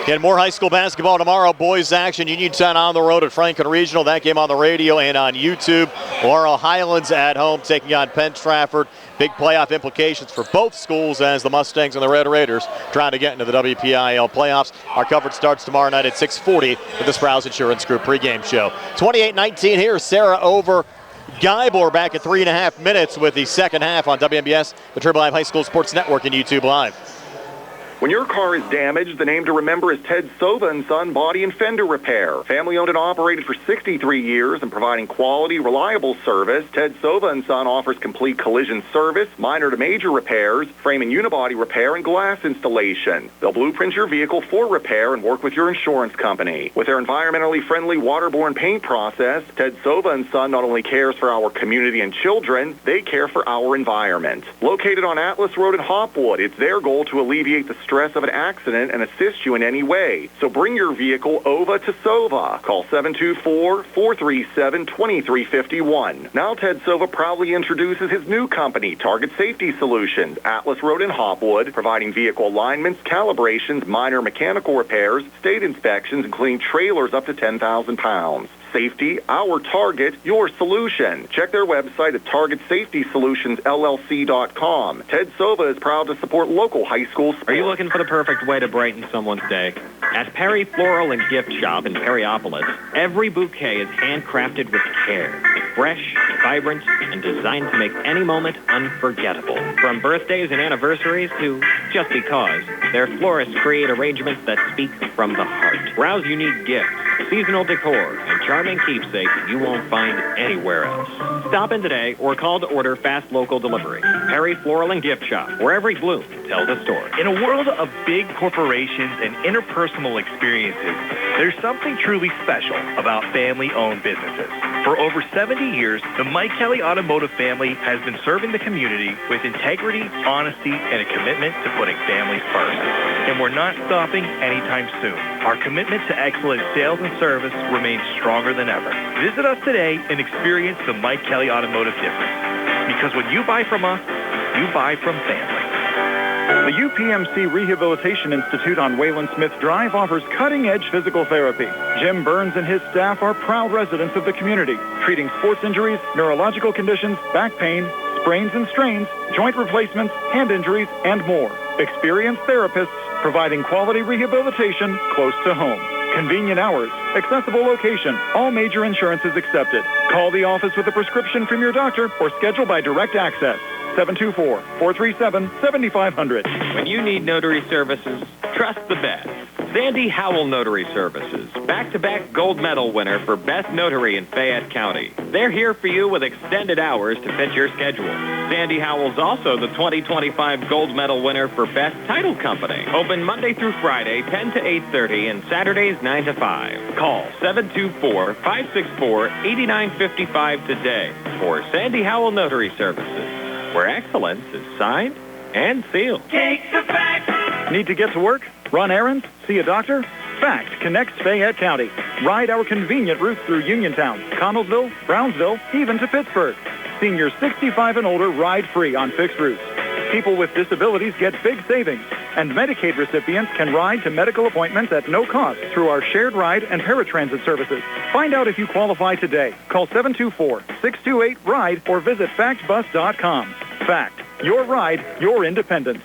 [SPEAKER 2] Again, more high school basketball tomorrow. Boys action, Uniontown on the road at Franklin Regional. That game on the radio and on YouTube. Laurel Highlands at home taking on Penn Trafford. Big playoff implications for both schools as the Mustangs and the Red Raiders trying to get into the WPIAL playoffs. Our coverage starts tomorrow night at 6:40 with the Sprouse Insurance Group pregame show. 28-19 here, Serra over Geibel. We're back at 3.5 minutes with the second half on WMBS, the Triple Live High School Sports Network, and YouTube Live.
[SPEAKER 7] When your car is damaged, the name to remember is Ted Sova & Son Body and Fender Repair. Family owned and operated for 63 years and providing quality, reliable service, Ted Sova & Son offers complete collision service, minor to major repairs, frame and unibody repair, and glass installation. They'll blueprint your vehicle for repair and work with your insurance company. With their environmentally friendly waterborne paint process, Ted Sova & Son not only cares for our community and children, they care for our environment. Located on Atlas Road in Hopwood, it's their goal to alleviate the stress of an accident and assist you in any way. So bring your vehicle over to Sova. Call 724-437-2351. Now Ted Sova proudly introduces his new company, Target Safety Solutions, Atlas Road in Hopwood, providing vehicle alignments, calibrations, minor mechanical repairs, state inspections, including trailers up to 10,000 pounds. Safety, our target, your solution. Check their website at targetsafetysolutionsllc.com. Ted Sova is proud to support local high school sports.
[SPEAKER 4] Are you looking for the perfect way to brighten someone's day? At Perry Floral and Gift Shop in Perryopolis, every bouquet is handcrafted with care. Fresh, vibrant, and designed to make any moment unforgettable. From birthdays and anniversaries to just because, their florists create arrangements that speak from the heart. Browse unique gifts, seasonal decor, and charming keepsakes you won't find anywhere else. Stop in today or call to order fast local delivery. Perry Floral and Gift Shop, where every bloom tells a story.
[SPEAKER 8] In a world of big corporations and interpersonal experiences, there's something truly special about family-owned businesses. For over 70 years, the Mike Kelly Automotive family has been serving the community with integrity, honesty, and a commitment to putting families first. And we're not stopping anytime soon. Our commitment to excellent sales and service remains stronger than ever. Visit us today and experience the Mike Kelly Automotive difference. Because when you buy from us, you buy from family.
[SPEAKER 1] The UPMC Rehabilitation Institute on Wayland Smith Drive offers cutting-edge physical therapy. Jim Burns and his staff are proud residents of the community, treating sports injuries, neurological conditions, back pain, sprains and strains, joint replacements, hand injuries, and more. Experienced therapists providing quality rehabilitation close to home. Convenient hours, accessible location, all major insurances accepted. Call the office with a prescription from your doctor or schedule by direct access. 724-437-7500.
[SPEAKER 4] When you need notary services, trust the best. Sandy Howell Notary Services, back-to-back gold medal winner for Best Notary in Fayette County. They're here for you with extended hours to fit your schedule. Sandy Howell's also the 2025 gold medal winner for Best Title Company. Open Monday through Friday, 10 to 8:30, and Saturdays, 9 to 5. Call 724-564-8955 today for Sandy Howell Notary Services, where excellence is signed and sealed.
[SPEAKER 13] Take the fact.
[SPEAKER 1] Need to get to work? Run errands? See a doctor? Fact connects Fayette County. Ride our convenient routes through Uniontown, Connellsville, Brownsville, even to Pittsburgh. Seniors 65 and older ride free on fixed routes. People with disabilities get big savings. And Medicaid recipients can ride to medical appointments at no cost through our shared ride and paratransit services. Find out if you qualify today. Call 724-628-RIDE or visit factbus.com. Fact, your ride, your independence.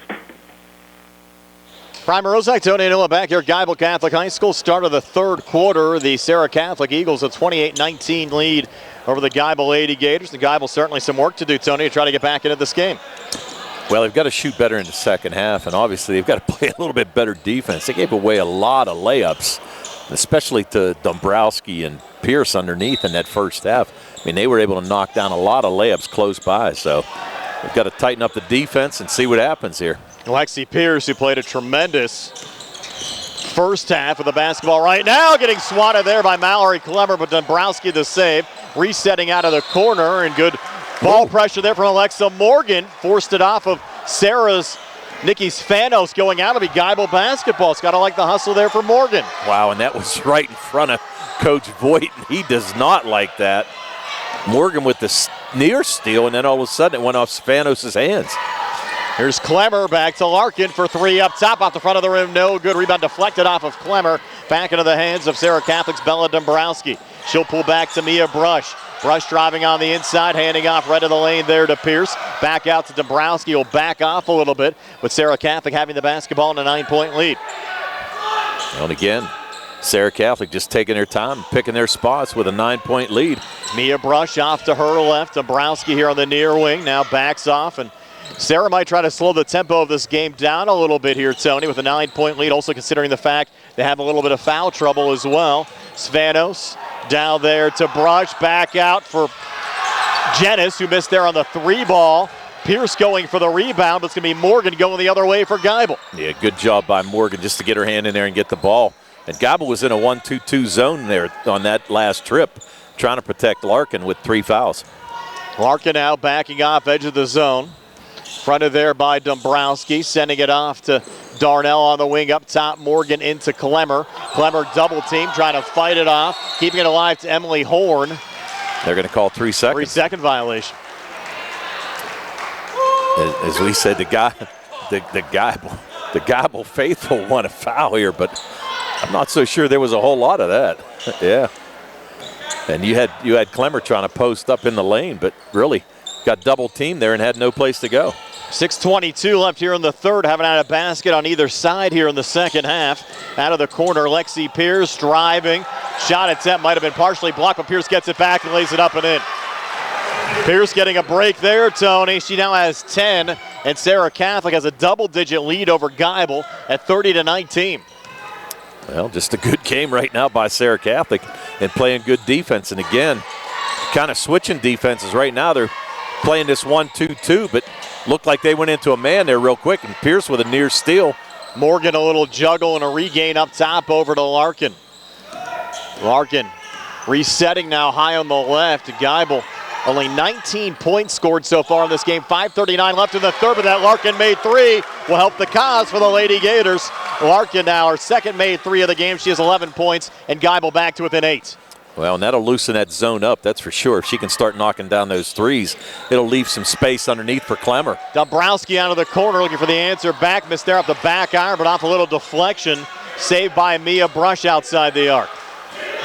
[SPEAKER 2] Primer Rozak, Tony and Illa back here at Geibel Catholic High School. Start of the third quarter. The Serra Catholic Eagles a 28-19 lead over the Geibel Lady Gators. The Geibel certainly some work to do, Tony, to try to get back into this game.
[SPEAKER 3] Well, they've got to shoot better in the second half, and obviously they've got to play a little bit better defense. They gave away a lot of layups, especially to Dombrowski and Pierce underneath in that first half. I mean, they were able to knock down a lot of layups close by, so they've got to tighten up the defense and see what happens here.
[SPEAKER 2] Lexi Pierce, who played a tremendous first half of the basketball right now. Getting swatted there by Mallory Clemmer, but Dombrowski the save. Resetting out of the corner, and good ball pressure there from Alexa Morgan. Forced it off of Serra's Nikki Spanos. Going out to be Geibel basketball. It's got to like the hustle there for Morgan.
[SPEAKER 3] Wow, and that was right in front of Coach Voigt. He does not like that. Morgan with the near steal, and then all of a sudden it went off Spanos' hands.
[SPEAKER 2] Here's Clemmer back to Larkin for three up top, off the front of the rim. No good. Rebound deflected off of Clemmer. Back into the hands of Serra Catholic's Bella Dombrowski. She'll pull back to Mia Brush. Brush driving on the inside, handing off right of the lane there to Pierce. Back out to Dombrowski. Will back off a little bit, with Serra Catholic having the basketball in a 9-point lead.
[SPEAKER 3] And again, Serra Catholic just taking their time, picking their spots with a 9-point lead.
[SPEAKER 2] Mia Brush off to her left. Dombrowski here on the near wing. Now backs off, and Serra might try to slow the tempo of this game down a little bit here, Tony, with a 9-point lead, also considering the fact they have a little bit of foul trouble as well. Spanos down there to Brush, back out for Jennings, who missed there on the three ball. Pierce going for the rebound, but it's going to be Morgan going the other way for Geibel.
[SPEAKER 3] Yeah, good job by Morgan just to get her hand in there and get the ball. And Geibel was in a 1-2-2 zone there on that last trip, trying to protect Larkin with 3 fouls.
[SPEAKER 2] Larkin now backing off edge of the zone. Fronted there by Dombrowski, sending it off to Darnell on the wing up top. Morgan into Clemmer. Clemmer double team, trying to fight it off. Keeping it alive to Emily Horn.
[SPEAKER 3] They're going to call 3 seconds.
[SPEAKER 2] 3-second violation.
[SPEAKER 3] As we said, the Geibel faithful want a foul here, but I'm not so sure there was a whole lot of that. Yeah. And you had Clemmer trying to post up in the lane, but really got double teamed there and had no place to go.
[SPEAKER 2] 6:22 left here in the third. Haven't had a basket on either side here in the second half. Out of the corner, Lexi Pierce driving. Shot attempt might have been partially blocked, but Pierce gets it back and lays it up and in. Pierce getting a break there, Tony. She now has 10, and Serra Catholic has a double-digit lead over Geibel at 30-19.
[SPEAKER 3] Well, just a good game right now by Serra Catholic and playing good defense. And again, kind of switching defenses right now. They're playing this 1-2-2, but looked like they went into a man there real quick, and Pierce with a near steal.
[SPEAKER 2] Morgan a little juggle and a regain up top over to Larkin. Larkin resetting now high on the left. Geibel only 19 points scored so far in this game. 5:39 left in the third, but that Larkin made three will help the cause for the Lady Gators. Larkin now her second made three of the game. She has 11 points, and Geibel back to within 8.
[SPEAKER 3] Well, and that'll loosen that zone up, that's for sure. If she can start knocking down those threes, it'll leave some space underneath for Clemmer.
[SPEAKER 2] Dombrowski out of the corner looking for the answer back. Missed there off the back iron, but off a little deflection. Saved by Mia Brush outside the arc.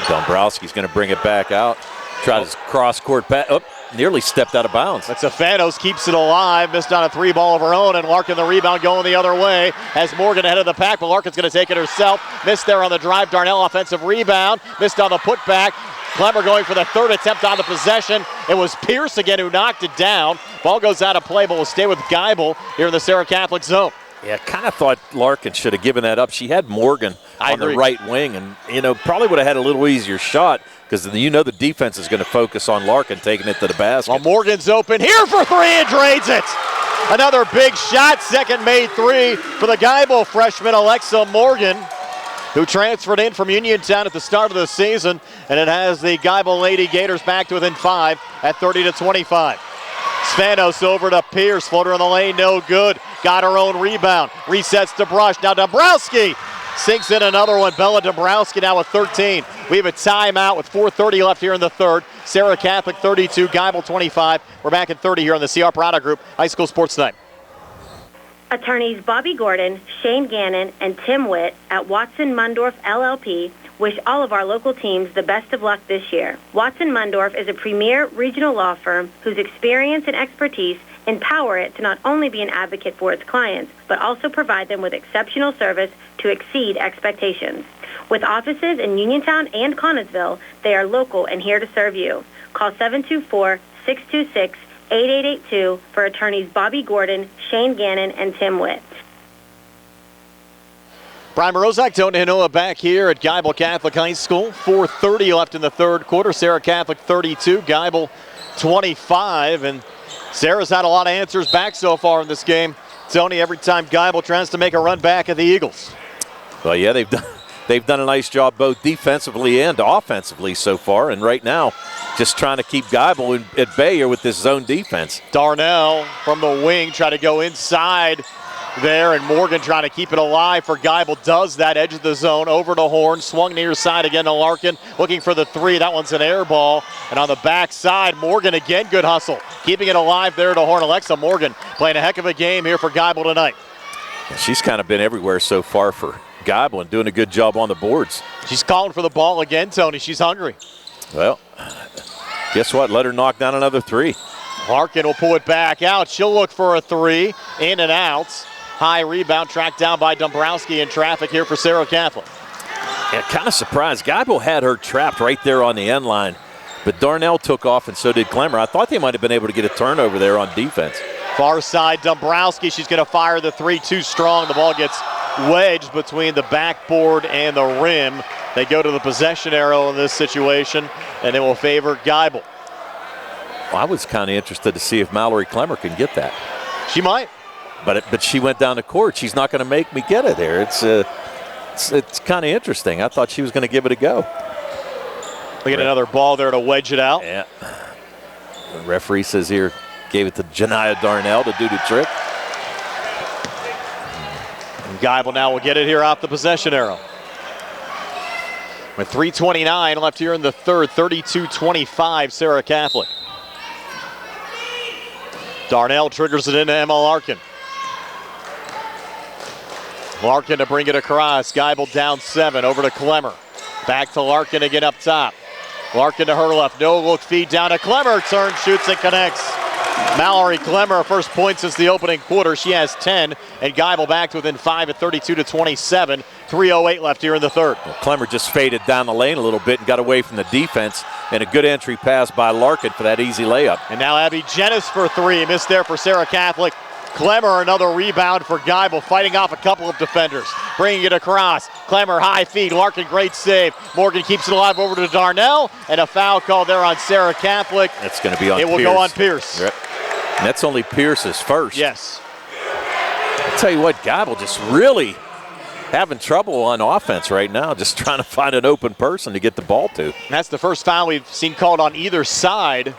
[SPEAKER 3] Dombrowski's going to bring it back out. Try to cross-court pass. Oh, nearly stepped out of bounds.
[SPEAKER 2] But Spanos keeps it alive. Missed on a three ball of her own, and Larkin the rebound going the other way. Has Morgan ahead of the pack, but Larkin's going to take it herself. Missed there on the drive. Darnell offensive rebound. Missed on the putback. Clemmer going for the third attempt on the possession. It was Pierce again who knocked it down. Ball goes out of play, but will stay with Geibel here in the Serra Catholic zone.
[SPEAKER 3] Yeah, kind of thought Larkin should have given that up. She had Morgan on the right wing, and probably would have had a little easier shot, because the defense is going to focus on Larkin taking it to the basket.
[SPEAKER 2] Well, Morgan's open here for three and drains it. Another big shot, second made three for the Geibel freshman Alexa Morgan, who transferred in from Uniontown at the start of the season, and it has the Geibel Lady Gators back to within 5 at 30-25. Spanos over to Pierce, floater in the lane, no good. Got her own rebound, resets to Brush. Now Dombrowski sinks in another one. Bella Dombrowski now with 13. We have a timeout with 4:30 left here in the third. Serra Catholic 32, Geibel 25. We're back at 30 here on the CR Product Group High School Sports Night.
[SPEAKER 10] Attorneys Bobby Gordon, Shane Gannon, and Tim Witt at Watson Mundorf LLP wish all of our local teams the best of luck this year. Watson Mundorf is a premier regional law firm whose experience and expertise empower it to not only be an advocate for its clients, but also provide them with exceptional service to exceed expectations. With offices in Uniontown and Connellsville, they are local and here to serve you. Call 724-626-8882 for attorneys Bobby Gordon, Shane Gannon, and Tim Witt.
[SPEAKER 2] Brian Morozak, Tony Hinoa back here at Geibel Catholic High School. 4:30 left in the third quarter. Serra Catholic 32, Geibel 25. And Serra's had a lot of answers back so far in this game. Tony, every time Geibel tries to make a run back at the Eagles.
[SPEAKER 3] Well, yeah, they've done they've done a nice job both defensively and offensively so far. And right now, just trying to keep Geibel at bay here with this zone defense.
[SPEAKER 2] Darnell from the wing trying to go inside there, and Morgan trying to keep it alive for Geibel. Does that, edge of the zone, over to Horn, swung near side again to Larkin, looking for the three. That one's an air ball. And on the back side, Morgan again, good hustle, keeping it alive there to Horn. Alexa Morgan playing a heck of a game here for Geibel tonight.
[SPEAKER 3] She's kind of been everywhere so far for Geibel and doing a good job on the boards.
[SPEAKER 2] She's calling for the ball again, Tony. She's hungry.
[SPEAKER 3] Well, guess what? Let her knock down another three.
[SPEAKER 2] Larkin will pull it back out. She'll look for a three. In and out. High rebound tracked down by Dombrowski in traffic here for Serra Catholic.
[SPEAKER 3] Yeah, kind of surprised. Geibel had her trapped right there on the end line, but Darnell took off and so did Clemmer. I thought they might have been able to get a turnover there on defense.
[SPEAKER 2] Far side, Dombrowski. She's going to fire the three, too strong. The ball gets wedged between the backboard and the rim. They go to the possession arrow in this situation, and it will favor Geibel.
[SPEAKER 3] Well, I was kind of interested to see if Mallory Clemmer can get that.
[SPEAKER 2] She might.
[SPEAKER 3] But she went down the court. She's not going to make me get it there. It's kind of interesting. I thought she was going to give it a go.
[SPEAKER 2] We get another ball there to wedge it out.
[SPEAKER 3] Yeah. The referee says here, gave it to Janiyah Darnell to do the trick.
[SPEAKER 2] And Geibel now will get it here off the possession arrow. With 3:29 left here in the third, 32-25, Serra Catholic. Darnell triggers it into Emma Larkin. Larkin to bring it across. Geibel down 7, over to Clemmer. Back to Larkin again up top. Larkin to her left, no look feed down to Clemmer. Turn, shoots, and connects. Mallory Clemmer, first point since the opening quarter. She has 10, and Geibel back to within 5 at 32-27. 3:08 left here in the third.
[SPEAKER 3] Well, Clemmer just faded down the lane a little bit and got away from the defense, and a good entry pass by Larkin for that easy layup.
[SPEAKER 2] And now Abby Jennis for 3. Missed there for Serra Catholic. Clemmer, another rebound for Geibel, fighting off a couple of defenders. Bringing it across. Clemmer, high feed. Larkin, great save. Morgan keeps it alive over to Darnell, and a foul call there on Serra Catholic.
[SPEAKER 3] That's going to be on Pierce.
[SPEAKER 2] It will go on Pierce.
[SPEAKER 3] Yep. And that's only Pierce's first.
[SPEAKER 2] Yes.
[SPEAKER 3] I'll tell you what, Geibel just really having trouble on offense right now, just trying to find an open person to get the ball to.
[SPEAKER 2] And that's the first foul we've seen called on either side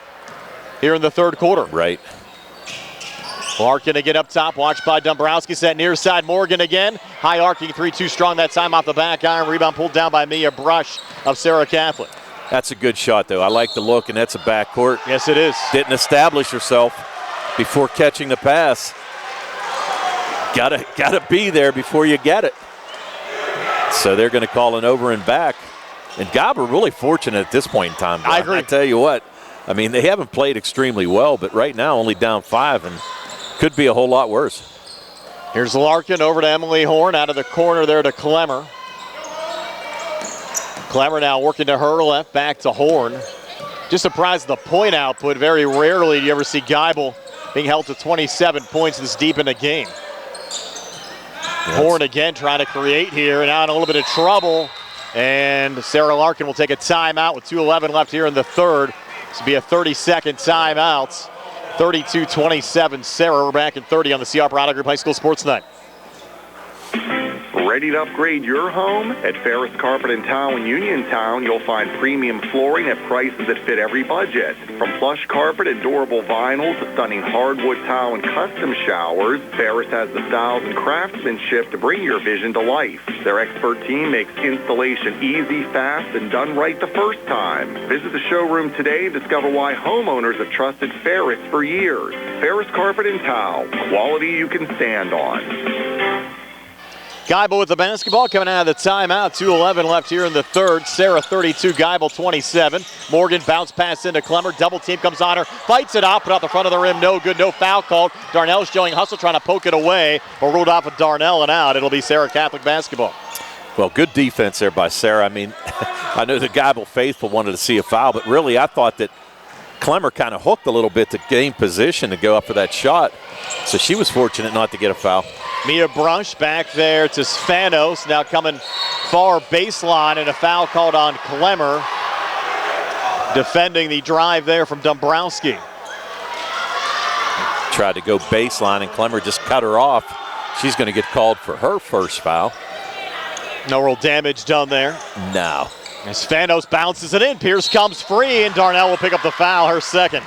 [SPEAKER 2] here in the third quarter.
[SPEAKER 3] Right.
[SPEAKER 2] Larkin to get up top, watched by Dombrowski, set near side. Morgan again, high arcing 3 too strong that time off the back iron. Rebound pulled down by Mia Brush of Serra Catholic.
[SPEAKER 3] That's a good shot, though. I like the look, and that's a backcourt.
[SPEAKER 2] Yes, it is.
[SPEAKER 3] Didn't establish herself before catching the pass. Gotta be there before you get it. So they're going to call an over and back. And Geibel really fortunate at this point in time.
[SPEAKER 2] I agree.
[SPEAKER 3] I tell you what, I mean, they haven't played extremely well, but right now only down 5 and could be a whole lot worse.
[SPEAKER 2] Here's Larkin over to Emily Horn, out of the corner there to Clemmer. Clemmer now working to her left, back to Horn. Just surprised the point output. Very rarely do you ever see Geibel being held to 27 points this deep in a game. Yes. Horn again trying to create here, and now in a little bit of trouble. And Sarah Larkin will take a timeout with 2:11 left here in the third. This will be a 30-second timeout. 32-27, Serra. We're back in 30 on the CR Product Group High School Sports Night.
[SPEAKER 7] Ready to upgrade your home? At Faris Carpet and Tile in Uniontown, you'll find premium flooring at prices that fit every budget. From plush carpet and durable vinyl to stunning hardwood tile and custom showers, Faris has the styles and craftsmanship to bring your vision to life. Their expert team makes installation easy, fast, and done right the first time. Visit the showroom today and discover why homeowners have trusted Faris for years. Faris Carpet and Tile, quality you can stand on.
[SPEAKER 2] Geibel with the basketball coming out of the timeout. 2:11 left here in the third. Serra 32, Geibel 27. Morgan bounce pass into Clemmer. Double team comes on her. Fights it out, put out the front of the rim. No good, no foul called. Darnell showing hustle, trying to poke it away, but ruled off with Darnell and out. It'll be Serra Catholic basketball.
[SPEAKER 3] Well, good defense there by Serra. I mean, I know the Geibel faithful wanted to see a foul, but really I thought that Clemmer kind of hooked a little bit to gain position to go up for that shot. So she was fortunate not to get a foul.
[SPEAKER 2] Mia Brush back there to Spanos, now coming far baseline, and a foul called on Clemmer. Defending the drive there from Dombrowski.
[SPEAKER 3] Tried to go baseline, and Clemmer just cut her off. She's going to get called for her first foul.
[SPEAKER 2] No real damage done there.
[SPEAKER 3] No.
[SPEAKER 2] As Fanos bounces it in, Pierce comes free, and Darnell will pick up the foul, her second.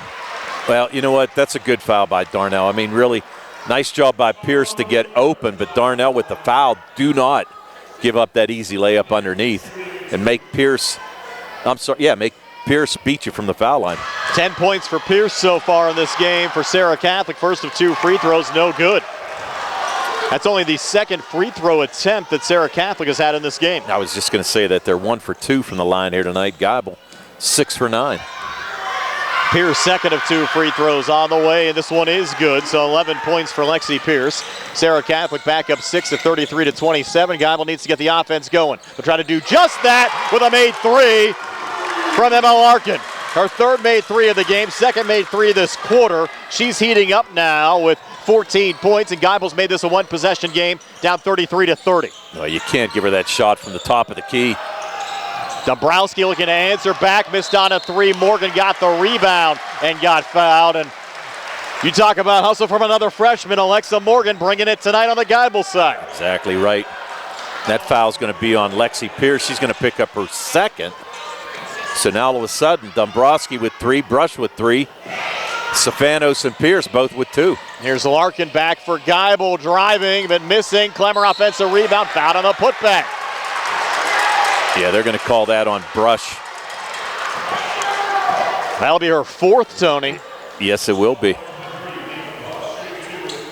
[SPEAKER 3] Well, you know what? That's a good foul by Darnell. I mean, really, nice job by Pierce to get open, but Darnell with the foul, do not give up that easy layup underneath and make Pierce, make Pierce beat you from the foul line.
[SPEAKER 2] 10 points for Pierce so far in this game for Serra Catholic. First of 2 free throws, no good. That's only the second free throw attempt that Serra Catholic has had in this game.
[SPEAKER 3] I was just going to say that they're 1 for 2 from the line here tonight. Geibel, 6 for 9.
[SPEAKER 2] Pierce, second of 2 free throws on the way, and this one is good. So 11 points for Lexi Pierce. Serra Catholic back up 6 at 33-27. Geibel needs to get the offense going. They'll try to do just that with a made 3 from Emma Larkin. Her third made 3 of the game, second made 3 this quarter. She's heating up now with 14 points, and Geibel's made this a 1-possession game, down 33-30.
[SPEAKER 3] Well, you can't give her that shot from the top of the key.
[SPEAKER 2] Dombrowski looking to answer back, missed on a 3. Morgan got the rebound and got fouled. And you talk about hustle from another freshman, Alexa Morgan, bringing it tonight on the Geibel side.
[SPEAKER 3] Exactly right. That foul's going to be on Lexi Pierce. She's going to pick up her second. So now all of a sudden, Dombrowski with 3, Brush with 3. Stefanos and Pierce both with 2.
[SPEAKER 2] Here's Larkin back for Geibel, driving but missing. Clemmer offensive rebound, fouled on the putback.
[SPEAKER 3] Yeah, they're going to call that on Brush.
[SPEAKER 2] That'll be her 4th, Tony.
[SPEAKER 3] Yes, it will be.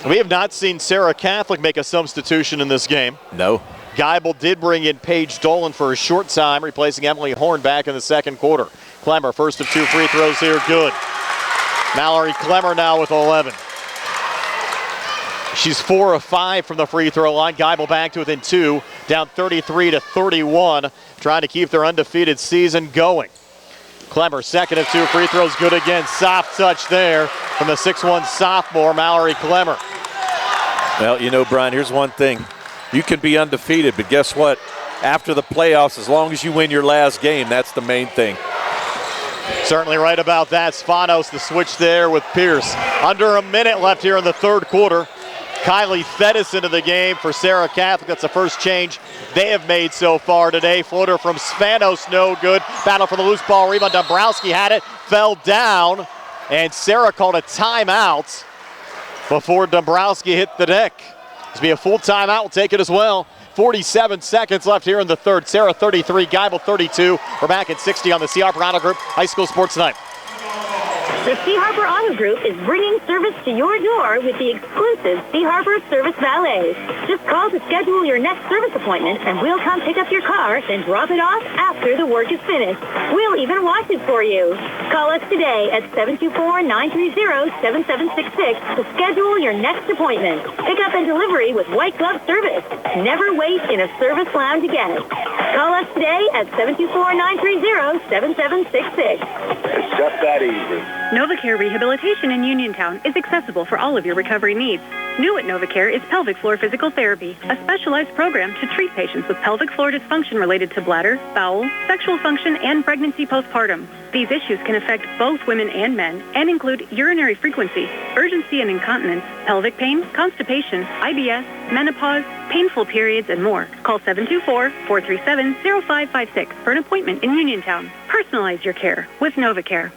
[SPEAKER 2] We have not seen Serra Catholic make a substitution in this game.
[SPEAKER 3] No.
[SPEAKER 2] Geibel did bring in Paige Dolan for a short time, replacing Emily Horn back in the second quarter. Clemmer, first of 2 free throws here, good. Mallory Clemmer now with 11. She's 4 of 5 from the free throw line. Geibel back to within 2, down 33-31, trying to keep their undefeated season going. Clemmer, second of 2 free throws, good again. Soft touch there from the 6'1 sophomore, Mallory Clemmer.
[SPEAKER 3] Well, you know, Brian, here's one thing. You can be undefeated, but guess what? After the playoffs, as long as you win your last game, that's the main thing.
[SPEAKER 2] Certainly right about that. Spanos, the switch there with Pierce. Under a minute left here in the third quarter. Kylie Fettis into the game for Serra Catholic. That's the first change they have made so far today. Floater from Spanos, no good. Battle for the loose ball rebound. Dombrowski had it, fell down, and Serra called a timeout before Dombrowski hit the deck. This will be a full timeout. We'll take it as well. 47 seconds left here in the third. Serra 33, Geibel 32. We're back at 60 on the C. Harper Auto Group High School Sports Night.
[SPEAKER 6] The C. Harper Auto Group is bringing service to your door with the exclusive C. Harper Service Valet. Just call to schedule your next service appointment, and we'll come pick up your car, then drop it off after the work is finished. We'll even wash it for you. Call us today at 724-930-7766 to schedule your next appointment. Pickup and delivery with white glove service. Never wait in a service lounge again. Call us today at 724-930-7766.
[SPEAKER 7] It's just that easy.
[SPEAKER 14] NovaCare Rehabilitation in Uniontown is accessible for all of your recovery needs. New at NovaCare is pelvic floor physical therapy, a specialized program to treat patients with pelvic floor dysfunction related to bladder, bowel, sexual function, and pregnancy postpartum. These issues can affect both women and men and include urinary frequency, urgency and incontinence, pelvic pain, constipation, IBS, menopause, painful periods, and more. Call 724-437-0556 for an appointment in Uniontown. Personalize your care with NovaCare.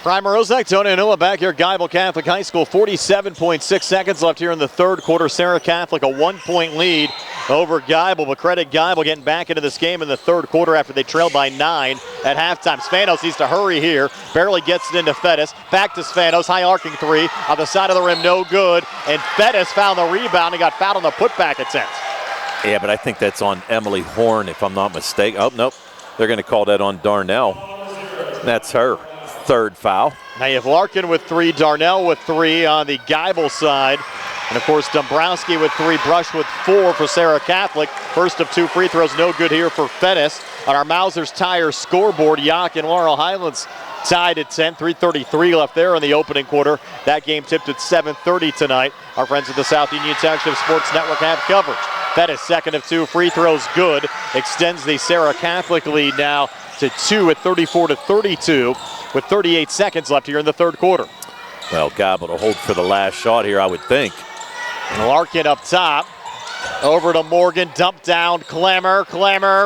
[SPEAKER 2] Brian Morozek, Donna and Noah back here at Geibel Catholic High School. 47.6 seconds left here in the third quarter. Serra Catholic a 1-point lead over Geibel, but credit Geibel getting back into this game in the third quarter after they trailed by 9 at halftime. Spanos needs to hurry here. Barely gets it into Fettis. Back to Spanos. High arcing 3 on the side of the rim, no good. And Fettis found the rebound and got fouled on the putback attempt.
[SPEAKER 3] Yeah, but I think that's on Emily Horn, if I'm not mistaken. Oh, nope. They're going to call that on Darnell. That's her third foul.
[SPEAKER 2] Now you have Larkin with 3, Darnell with 3 on the Geibel side. And of course Dombrowski with 3, Brush with 4 for Serra Catholic. First of 2 free throws, no good here for Fettis. On our Mauser's Tire scoreboard, Yock and Laurel Highlands tied at 10. 3:33 left there in the opening quarter. That game tipped at 7:30 tonight. Our friends at the South Union Township Sports Network have coverage. Fettis, second of 2 free throws, good. Extends the Serra Catholic lead now to 2 at 34-32 with 38 seconds left here in the third quarter.
[SPEAKER 3] Well, Geibel to hold for the last shot here, I would think.
[SPEAKER 2] And Larkin up top. Over to Morgan, dump down, Clemmer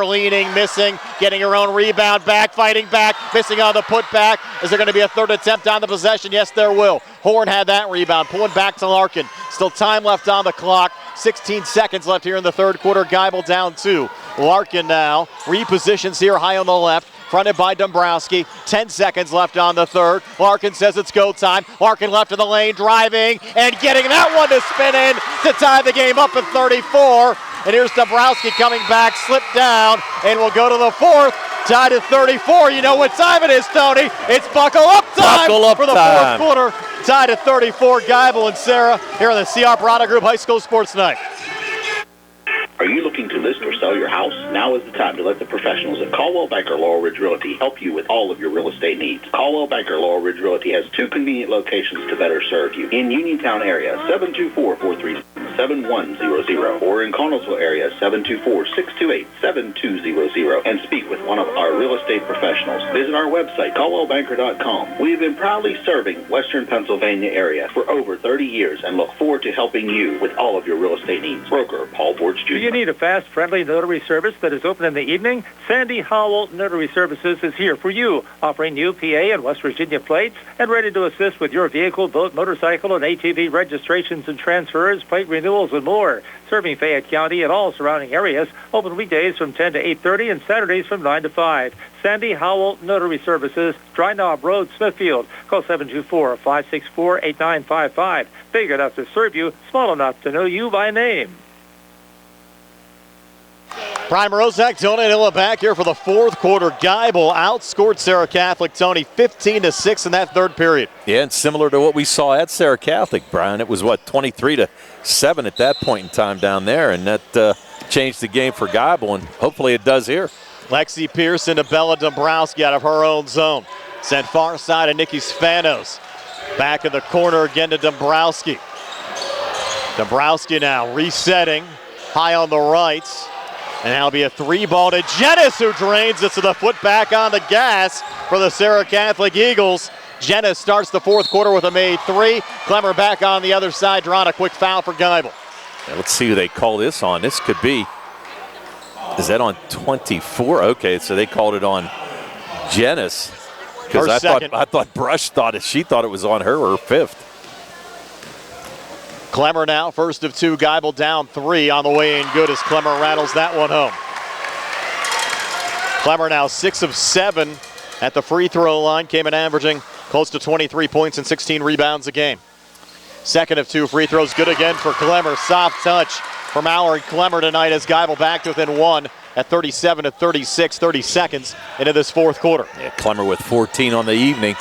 [SPEAKER 2] leaning, missing, getting her own rebound back, fighting back, missing on the putback. Is there going to be a third attempt on the possession? Yes, there will. Horn had that rebound, pulling back to Larkin. Still time left on the clock, 16 seconds left here in the third quarter. Geibel down 2. Larkin now repositions here high on the left, fronted by Dombrowski. 10 seconds left on the third. Larkin says it's go time. Larkin left of the lane, driving and getting that one to spin in to tie the game up at 34. And here's Dombrowski coming back, slipped down, and we'll go to the fourth. Tied at 34. You know what time it is, Tony. It's buckle up time for the fourth quarter. Tied at 34. Geibel and Serra here on the CR Parada Group High School Sports Night.
[SPEAKER 15] Are you looking to list or sell your house? Now is the time to let the professionals at Caldwell Banker Laurel Ridge Realty help you with all of your real estate needs. Caldwell Banker Laurel Ridge Realty has 2 convenient locations to better serve you. In Uniontown area, 724-437-7100, or in Connellsville area, 724-628-7200, and speak with one of our real estate professionals. Visit our website, caldwellbanker.com. We have been proudly serving Western Pennsylvania area for over 30 years and look forward to helping you with all of your real estate needs. Broker Paul Borge Jr.
[SPEAKER 16] Do you need a fast, friendly notary service that is open in the evening? Sandy Howell Notary Services is here for you, offering new PA and West Virginia plates and ready to assist with your vehicle, boat, motorcycle, and ATV registrations and transfers, plate renewals, and more. Serving Fayette County and all surrounding areas, open weekdays from 10 to 8:30 and Saturdays from 9 to 5. Sandy Howell Notary Services, Dry Knob Road, Smithfield. Call 724-564-8955. Big enough to serve you, small enough to know you by name.
[SPEAKER 2] Prime Rozak, Donna and Illa back here for the fourth quarter. Geibel outscored Serra Catholic, Tony, 15-6 in that third period.
[SPEAKER 3] Yeah, and similar to what we saw at Serra Catholic, Brian, it was, 23-7 at that point in time down there, and that changed the game for Geibel, and hopefully it does here.
[SPEAKER 2] Lexi Pearson to Bella Dombrowski out of her own zone. Sent far side to Nikki Spanos. Back in the corner again to Dombrowski. Dombrowski now resetting, high on the right. And that'll be a 3-ball to Jennis, who drains it to the foot back on the gas for the Serra Catholic Eagles. Jennis starts the fourth quarter with a made 3. Clemmer back on the other side, drawing a quick foul for Geibel.
[SPEAKER 3] Yeah, let's see who they call this on. This could be, is that on 24? Okay, so they called it on Jennis. Because I thought Brush she thought it was on her or 5th.
[SPEAKER 2] Clemmer now, first of 2, Geibel down 3 on the way in good as Clemmer rattles that one home. Clemmer now 6 of 7 at the free throw line, came in averaging close to 23 points and 16 rebounds a game. Second of 2 free throws, good again for Clemmer. Soft touch from Mallory Clemmer tonight as Geibel back to within 1 at 37-36, 30 seconds into this fourth quarter.
[SPEAKER 3] Yeah, Clemmer with 14 on the evening.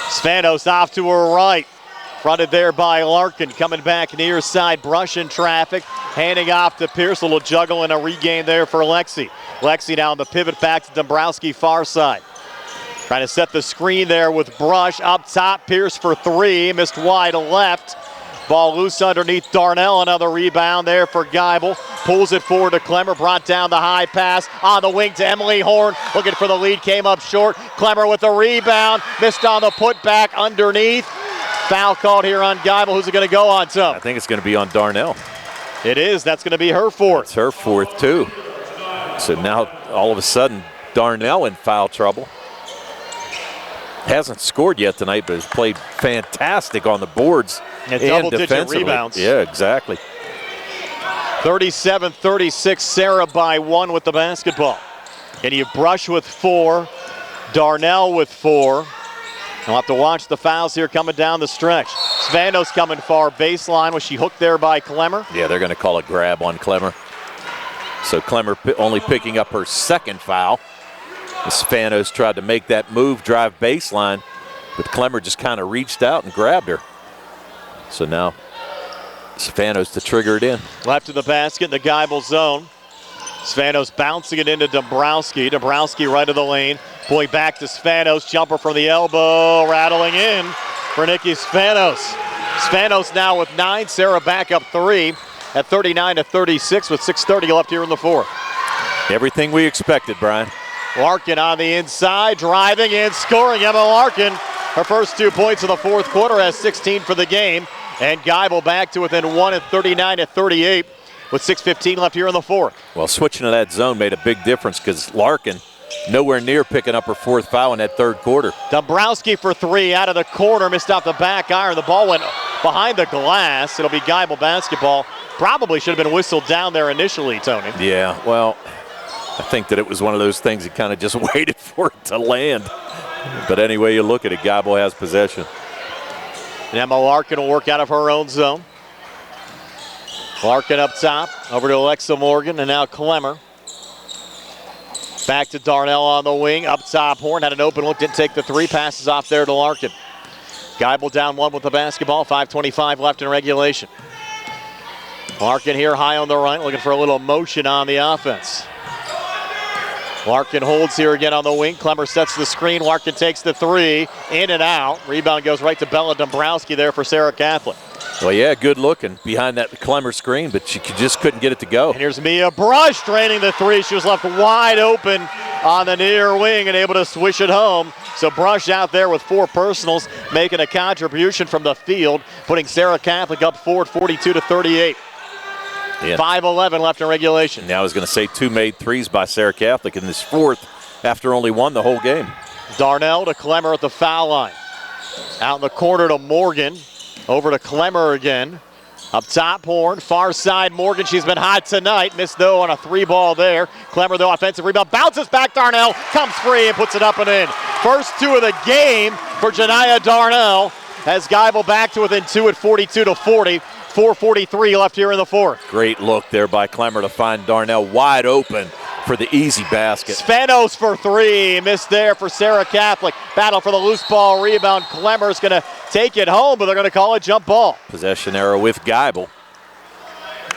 [SPEAKER 2] Spanos off to her right. Fronted there by Larkin, coming back near side, Brush in traffic, handing off to Pierce, a little juggle and a regain there for Lexi. Lexi down the pivot back to Dombrowski far side. Trying to set the screen there with Brush up top, Pierce for 3, missed wide left. Ball loose underneath Darnell, another rebound there for Geibel. Pulls it forward to Clemmer, brought down the high pass on the wing to Emily Horn, looking for the lead, came up short. Clemmer with the rebound, missed on the putback underneath. Foul called here on Geibel. Who's it going to go on to?
[SPEAKER 3] I think it's going to be on Darnell.
[SPEAKER 2] It is. That's going to be her 4th.
[SPEAKER 3] It's her 4th, too. So now, all of a sudden, Darnell in foul trouble. Hasn't scored yet tonight, but has played fantastic on the boards and
[SPEAKER 2] double-digit rebounds.
[SPEAKER 3] Yeah, exactly.
[SPEAKER 2] 37-36, Serra by 1 with the basketball. And you Brush with 4, Darnell with 4. We'll have to watch the fouls here coming down the stretch. Spanos coming far baseline. Was she hooked there by Clemmer?
[SPEAKER 3] Yeah, they're going to call a grab on Clemmer. So Clemmer only picking up her 2nd foul. Spanos tried to make that move, drive baseline, but Clemmer just kind of reached out and grabbed her. So now Spanos to trigger it in.
[SPEAKER 2] Left of the basket in the Geibel zone. Spanos bouncing it into Dombrowski. Dombrowski right of the lane. Pulling back to Spanos. Jumper from the elbow. Rattling in for Nikki Spanos. Spanos now with 9. Serra back up 3 at 39-36 with 6:30 left here in the fourth.
[SPEAKER 3] Everything we expected, Brian.
[SPEAKER 2] Larkin on the inside. Driving and scoring. Emma Larkin. Her first 2 points of the fourth quarter, has 16 for the game. And Geibel back to within 1 at 39-38. with 6:15 left here in the fourth.
[SPEAKER 3] Well, switching to that zone made a big difference because Larkin nowhere near picking up her fourth foul in that third quarter.
[SPEAKER 2] Dombrowski for three out of the corner, missed out the back iron. The ball went behind the glass. It'll be Geibel basketball. Probably should have been whistled down there initially, Tony.
[SPEAKER 3] Yeah, well, I think that it was one of those things that kind of just waited for it to land. But anyway you look at it, Geibel has possession.
[SPEAKER 2] And Emma Larkin will work out of her own zone. Larkin up top, over to Alexa Morgan, and now Clemmer. Back to Darnell on the wing, up top. Horn had an open look, didn't take the three, passes off there to Larkin. Geibel down one with the basketball, 5:25 left in regulation. Larkin here high on the right, looking for a little motion on the offense. Larkin holds here again on the wing. Clemmer sets the screen. Larkin takes the three, in and out. Rebound goes right to Bella Dombrowski there for Serra Catholic.
[SPEAKER 3] Well, yeah, good looking behind that Clemmer screen, but she just couldn't get it to go.
[SPEAKER 2] And here's Mia Brush draining the three. She was left wide open on the near wing and able to swish it home. So Brush out there with 4 personals, making a contribution from the field, putting Serra Catholic up forward 42-38.
[SPEAKER 3] Yeah.
[SPEAKER 2] 5:11 left in regulation.
[SPEAKER 3] Now I was going to say 2 made threes by Serra Catholic in this fourth after only 1 the whole game.
[SPEAKER 2] Darnell to Clemmer at the foul line. Out in the corner to Morgan. Over to Clemmer again. Up top, Horn. Far side, Morgan. She's been hot tonight. Missed, though, on a 3-ball there. Clemmer, though, offensive rebound. Bounces back. Darnell comes free and puts it up and in. First 2 of the game for Janiyah Darnell. Has Geibel back to within 2 at 42-40. 4:43 left here in the fourth.
[SPEAKER 3] Great look there by Clemmer to find Darnell wide open for the easy basket.
[SPEAKER 2] Spanos for 3. Missed there for Serra Catholic. Battle for the loose ball rebound. Clemmer's going to take it home, but they're going to call it jump ball.
[SPEAKER 3] Possession arrow with Geibel.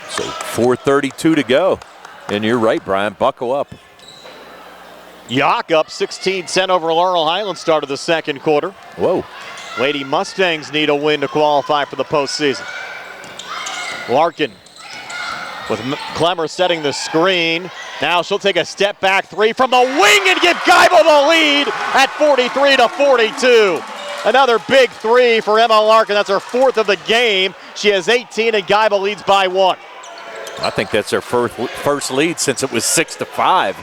[SPEAKER 3] So 4:32 to go. And you're right, Brian. Buckle up.
[SPEAKER 2] Yock up 16-10 over Laurel Highlands start of the second quarter.
[SPEAKER 3] Whoa.
[SPEAKER 2] Lady Mustangs need a win to qualify for the postseason. Larkin with Clemmer setting the screen. Now she'll take a step back 3 from the wing and give Geibel the lead at 43-42. Another big 3 for Emma Larkin. That's her 4th of the game. She has 18 and Geibel leads by 1.
[SPEAKER 3] I think that's her first lead since it was 6-5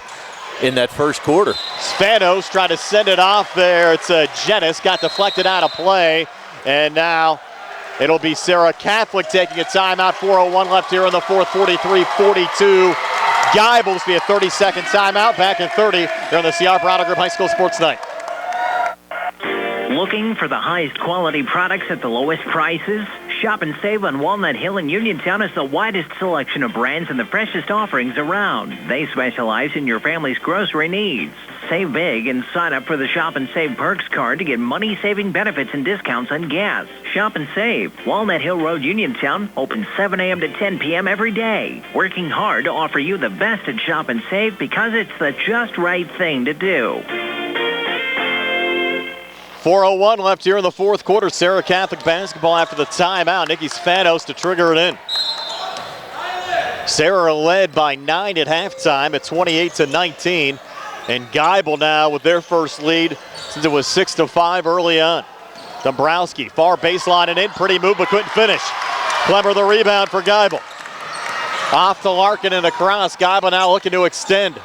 [SPEAKER 3] in that first quarter.
[SPEAKER 2] Spanos trying to send it off there. It's Jenis, got deflected out of play. And now it'll be Serra Catholic taking a timeout. 4:01 left here in the fourth, 43-42. Geibel will be a 30-second timeout. Back in 30 here on the CR Bronco Group High School Sports Night.
[SPEAKER 17] Looking for the highest quality products at the lowest prices? Shop and save on Walnut Hill in Uniontown has the widest selection of brands and the freshest offerings around. They specialize in your family's grocery needs. Save big and sign up for the Shop and Save Perks card to get money-saving benefits and discounts on gas. Shop and save. Walnut Hill Road, Uniontown, open 7 a.m. to 10 p.m. every day. Working hard to offer you the best at Shop and Save because it's the just right thing to do.
[SPEAKER 2] 4:01 left here in the fourth quarter. Serra Catholic basketball after the timeout. Nikki Spanos to trigger it in. Serra led by 9 at halftime at 28-19. And Geibel now with their first lead since it was 6-5 early on. Dombrowski, far baseline and in. Pretty move, but couldn't finish. Clemmer the rebound for Geibel. Off to Larkin and across. Geibel now looking to extend.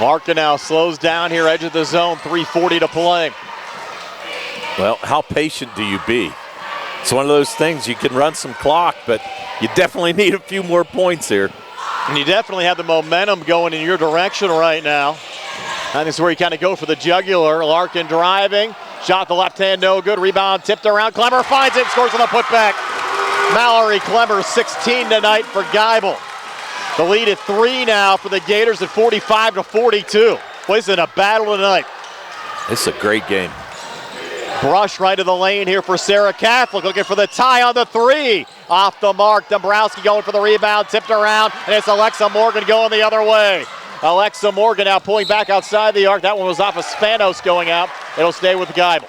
[SPEAKER 2] Larkin now slows down here, edge of the zone, 3:40 to play.
[SPEAKER 3] Well, how patient do you be? It's one of those things, you can run some clock, but you definitely need a few more points here.
[SPEAKER 2] And you definitely have the momentum going in your direction right now. And this is where you kind of go for the jugular. Larkin driving, shot the left hand, no good. Rebound tipped around. Clemmer finds it, scores on the putback. Mallory Clemmer, 16 tonight for Geibel. The lead at 3 now for the Gators at 45-42. Boys in a battle tonight.
[SPEAKER 3] This is a great game.
[SPEAKER 2] Brush right to the lane here for Serra Catholic, looking for the tie on the 3. Off the mark, Dombrowski going for the rebound, tipped around, and it's Alexa Morgan going the other way. Alexa Morgan now pulling back outside the arc. That one was off of Spanos going out. It'll stay with Geibel.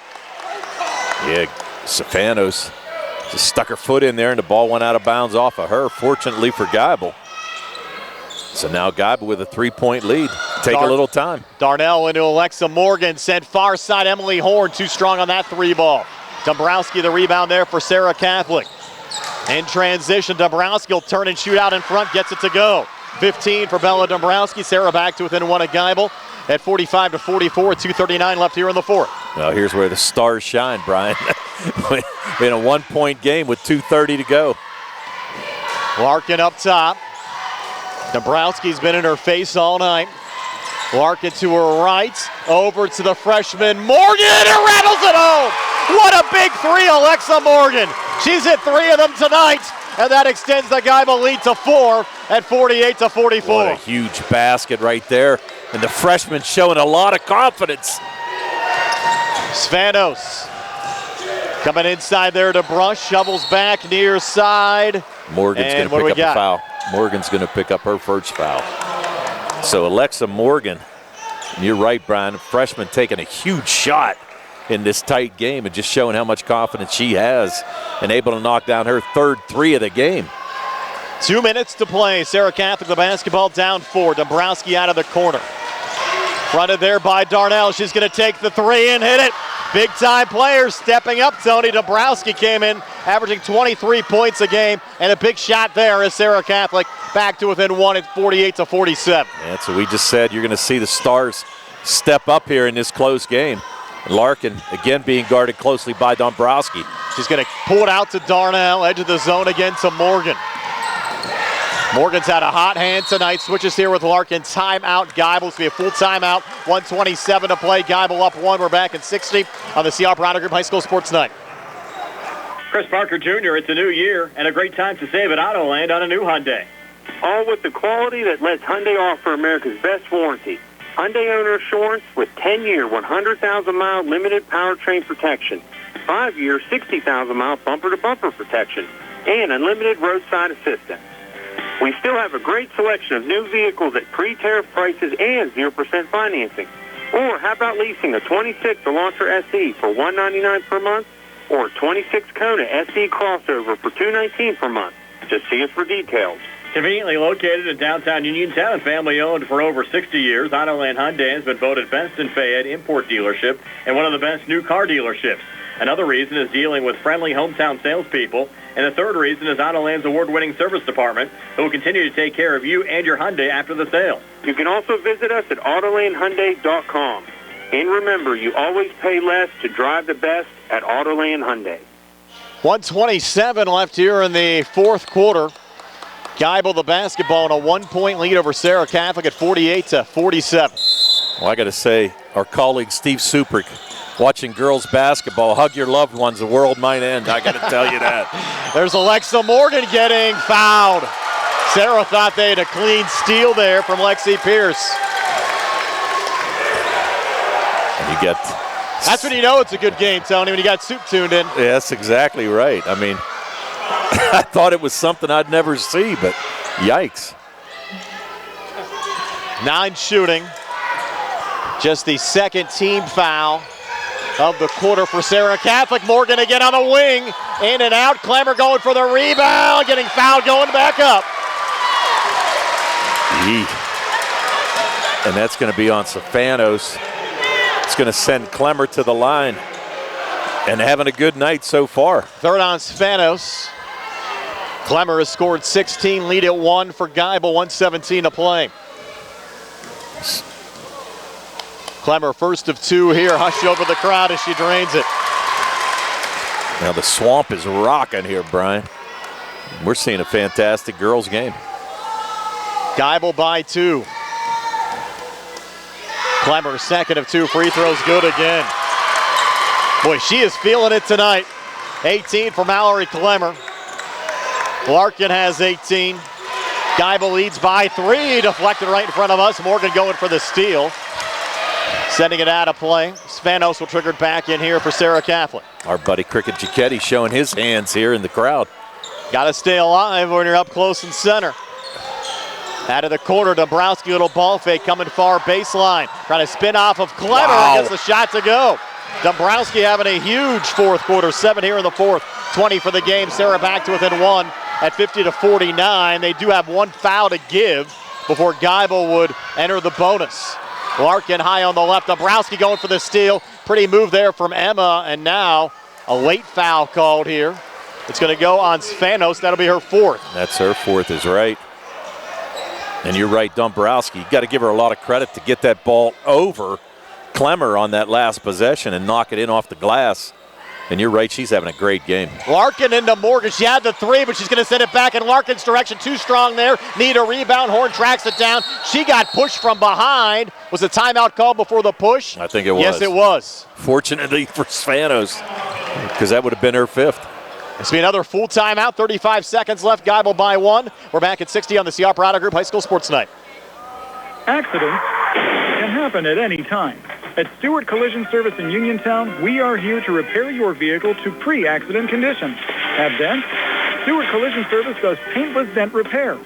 [SPEAKER 3] Yeah, Spanos just stuck her foot in there, and the ball went out of bounds off of her, fortunately for Geibel. So now Geibel with a 3-point lead. Take a little time.
[SPEAKER 2] Darnell into Alexa Morgan, sent far side. Emily Horn too strong on that 3 ball. Dombrowski the rebound there for Serra Catholic. In transition, Dombrowski will turn and shoot out in front, gets it to go. 15 for Bella Dombrowski. Serra back to within 1 of Geibel at 45-44, 2:39 left here in the fourth.
[SPEAKER 3] Well, here's where the stars shine, Brian. In a 1-point game with 2:30 to go.
[SPEAKER 2] Larkin up top. Dombrowski's been in her face all night. Larkin to her right, over to the freshman Morgan, and rattles it home! What a big three, Alexa Morgan. She's hit 3 of them tonight, and that extends the Geibel lead to 4 at 48-44.
[SPEAKER 3] What a huge basket right there, and the freshman showing a lot of confidence.
[SPEAKER 2] Spanos coming inside there to Brush, shovels back near side.
[SPEAKER 3] Morgan's going to pick up a foul. Morgan's going to pick up her first foul. So Alexa Morgan, you're right, Brian, freshman taking a huge shot in this tight game and just showing how much confidence she has and able to knock down her third 3 of the game.
[SPEAKER 2] 2 minutes to play. Serra Catholic the basketball down 4. Dombrowski out of the corner. Fronted there by Darnell. She's going to take the 3 and hit it. Big time players stepping up. Tony Dombrowski came in averaging 23 points a game, and a big shot there as Serra Catholic back to within 1 at 48-47.
[SPEAKER 3] And so we just said you're going to see the Stars step up here in this close game. Larkin again being guarded closely by Dombrowski.
[SPEAKER 2] She's going to pull it out to Darnell, edge of the zone again to Morgan. Morgan's had a hot hand tonight. Switches here with Larkin. Timeout. Geibel. It's going to be a full timeout. 1:27 to play. Geibel up 1. We're back at 60 on the CR Product Group High School Sports Night.
[SPEAKER 4] Chris Parker Jr., it's a new year and a great time to save at Autoland on a new Hyundai.
[SPEAKER 18] All with the quality that lets Hyundai offer America's best warranty. Hyundai owner assurance with 10-year, 100,000-mile limited powertrain protection, 5-year, 60,000-mile bumper-to-bumper protection, and unlimited roadside assistance. We still have a great selection of new vehicles at pre-tariff prices and 0% financing. Or how about leasing a 26 Elantra SE for $199 per month or a 26 Kona SE crossover for $219 per month? Just see us for details.
[SPEAKER 4] Conveniently located in downtown Uniontown and family-owned for over 60 years, Autoland Hyundai has been voted best in Fayette import dealership and one of the best new car dealerships. Another reason is dealing with friendly hometown salespeople. And the third reason is Autoland's award-winning service department, who will continue to take care of you and your Hyundai after the sale.
[SPEAKER 18] You can also visit us at AutolandHyundai.com. And remember, you always pay less to drive the best at Autoland Hyundai.
[SPEAKER 2] 1:27 left here in the fourth quarter. Geibel the basketball in a 1-point lead over Serra Catholic at 48-47.
[SPEAKER 3] Well, I got to say, our colleague Steve Suprick, watching girls basketball, hug your loved ones, the world might end. I got to tell you that.
[SPEAKER 2] There's Alexa Morgan getting fouled. Serra thought they had a clean steal there from Lexi Pierce.
[SPEAKER 3] And you get...
[SPEAKER 2] That's when you know it's a good game, Tony, when you got Soup tuned in.
[SPEAKER 3] Yeah, that's exactly right. I mean, I thought it was something I'd never see, but yikes.
[SPEAKER 2] 9 shooting. Just the second team foul of the quarter for Serra Catholic. Morgan again on the wing. In and out. Clemmer going for the rebound. Getting fouled going back up.
[SPEAKER 3] And that's going to be on Stefanos. It's going to send Clemmer to the line. And having a good night so far.
[SPEAKER 2] Third on Stefanos. Clemmer has scored 16. Lead at 1 for Geibel. 1:17 to play. Clemmer first of 2 here. Hush over the crowd as she drains it.
[SPEAKER 3] Now the swamp is rocking here, Brian. We're seeing a fantastic girls game.
[SPEAKER 2] Geibel by 2. Clemmer second of 2 free throws, good again. Boy, she is feeling it tonight. 18 for Mallory Clemmer. Larkin has 18. Geibel leads by 3. Deflected right in front of us. Morgan going for the steal. Sending it out of play. Spanos will trigger it back in here for Serra Catholic.
[SPEAKER 3] Our buddy Cricket Giacchetti showing his hands here in the crowd.
[SPEAKER 2] Got to stay alive when you're up close and center. Out of the corner, Dombrowski, little ball fake coming far baseline. Trying to spin off of Clemmer and gets the shot to go. Dombrowski having a huge fourth quarter. 7 here in the fourth. 20 for the game. Serra back to within 1 at 50-49. They do have 1 foul to give before Geibel would enter the bonus. Larkin high on the left. Dombrowski going for the steal. Pretty move there from Emma, and now a late foul called here It's going to go on Spanos. That'll be her 4th.
[SPEAKER 3] That's her 4th is right. And you're right, Dombrowski. You got to give her a lot of credit to get that ball over Clemmer on that last possession and knock it in off the glass. And you're right, she's having a great game.
[SPEAKER 2] Larkin into Morgan. She had the 3, but she's going to send it back in Larkin's direction. Too strong there. Need a rebound. Horn tracks it down. She got pushed from behind. Was a timeout called before the push?
[SPEAKER 3] I think it was.
[SPEAKER 2] Yes, it was.
[SPEAKER 3] Fortunately for Spanos, because that would have been her 5th.
[SPEAKER 2] This will be another full timeout. 35 seconds left. Geibel by 1. We're back at 60 on the CR Parada Group High School Sports Night.
[SPEAKER 1] Accidents can happen at any time. At Stewart Collision Service in Uniontown, we are here to repair your vehicle to pre-accident condition. Have dents? Stewart Collision Service does paintless dent repair.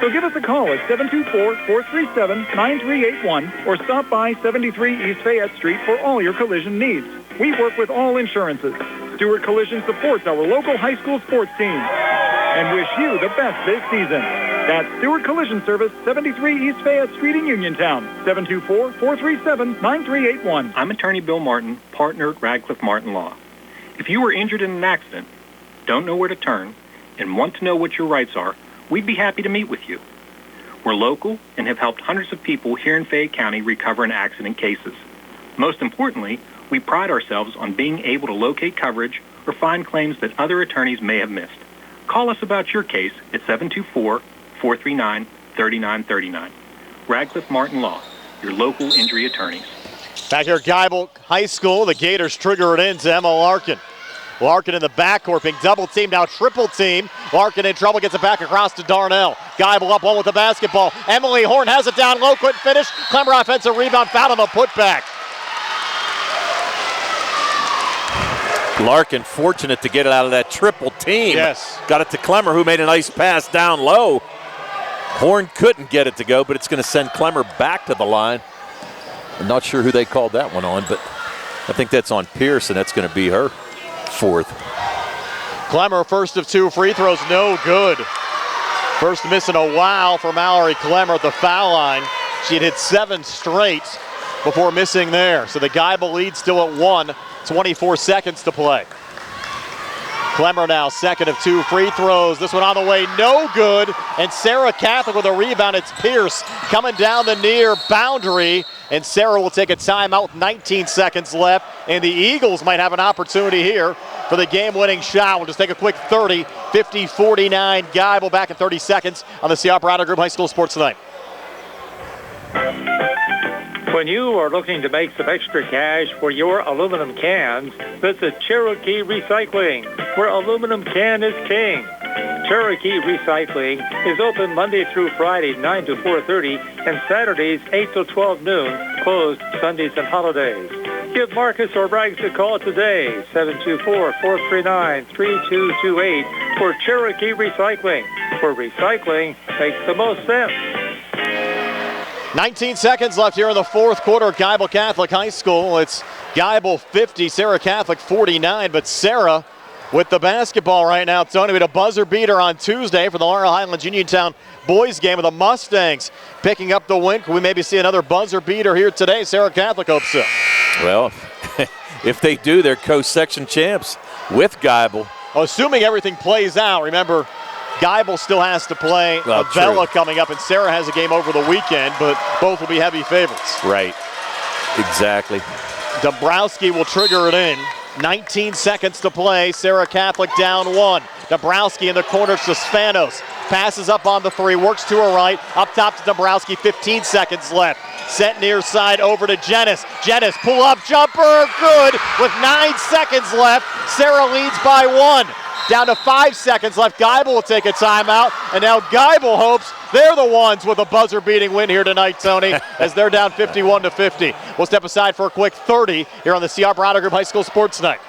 [SPEAKER 1] So give us a call at 724-437-9381 or stop by 73 East Fayette Street for all your collision needs. We work with all insurances. Stewart Collision supports our local high school sports team and wish you the best this season. That's Stewart Collision Service, 73 East Fayette Street in Uniontown, 724-437-9381.
[SPEAKER 19] I'm attorney Bill Martin, partner at Radcliffe Martin Law. If you were injured in an accident, don't know where to turn, and want to know what your rights are, we'd be happy to meet with you. We're local and have helped hundreds of people here in Fayette County recover in accident cases. Most importantly, we pride ourselves on being able to locate coverage or find claims that other attorneys may have missed. Call us about your case at 724-439-3939. Radcliffe Martin Law, your local injury attorneys.
[SPEAKER 2] Back here at Geibel High School, the Gators trigger it into Emma Larkin. Larkin in the backcourt being double teamed, now triple team. Larkin in trouble, gets it back across to Darnell. Geibel up one with the basketball. Emily Horn has it down low, couldn't finish. Clemmer offensive rebound, foul on the putback.
[SPEAKER 3] Larkin fortunate to get it out of that triple team.
[SPEAKER 2] Yes.
[SPEAKER 3] Got it to Clemmer, who made a nice pass down low. Horn couldn't get it to go, but it's going to send Clemmer back to the line. I'm not sure who they called that one on, but I think that's on Pierce, and that's going to be her 4th.
[SPEAKER 2] Clemmer, first of 2 free throws, no good. First miss in a while for Mallory Clemmer at the foul line. She had hit 7 straight before missing there. So the Geibel lead still at 1, 24 seconds to play. Clemmer now 2nd of 2 free throws. This one on the way, no good. And Serra Catholic with a rebound. It's Pierce coming down the near boundary. And Serra will take a timeout with 19 seconds left. And the Eagles might have an opportunity here for the game-winning shot. We'll just take a quick 30, 50-49. Geibel back in 30 seconds on the CR Parada Group High School Sports Tonight.
[SPEAKER 16] When you are looking to make some extra cash for your aluminum cans, visit Cherokee Recycling, where aluminum can is king. Cherokee Recycling is open Monday through Friday, 9 to 4:30, and Saturdays, 8 to 12 noon, closed Sundays and holidays. Give Marcus or Braggs a call today, 724-439-3228, for Cherokee Recycling, where recycling makes the most sense.
[SPEAKER 2] 19 seconds left here in the 4th quarter at Geibel Catholic High School. It's Geibel 50, Serra Catholic 49, but Serra with the basketball right now. Tony, we had a buzzer beater on Tuesday for the Laurel Highlands Uniontown boys game with the Mustangs picking up the win. We maybe see another buzzer beater here today. Serra Catholic hopes so.
[SPEAKER 3] Well, if they do, they're co-section champs with Geibel.
[SPEAKER 2] Well, assuming everything plays out, remember, Geibel still has to play Avella coming up, and Serra has a game over the weekend, but both will be heavy favorites.
[SPEAKER 3] Right, exactly.
[SPEAKER 2] Dombrowski will trigger it in. 19 seconds to play. Serra Catholic down 1. Dombrowski in the corner to Spanos. Passes up on the 3, works to her right. Up top to Dombrowski, 15 seconds left. Set near side over to Jennis. Jennis, pull up jumper, good. With 9 seconds left, Serra leads by 1. Down to 5 seconds left. Geibel will take a timeout, and now Geibel hopes they're the ones with a buzzer-beating win here tonight, Tony, as they're down 51-50. We'll step aside for a quick 30 here on the CR Parada Group High School Sports Night.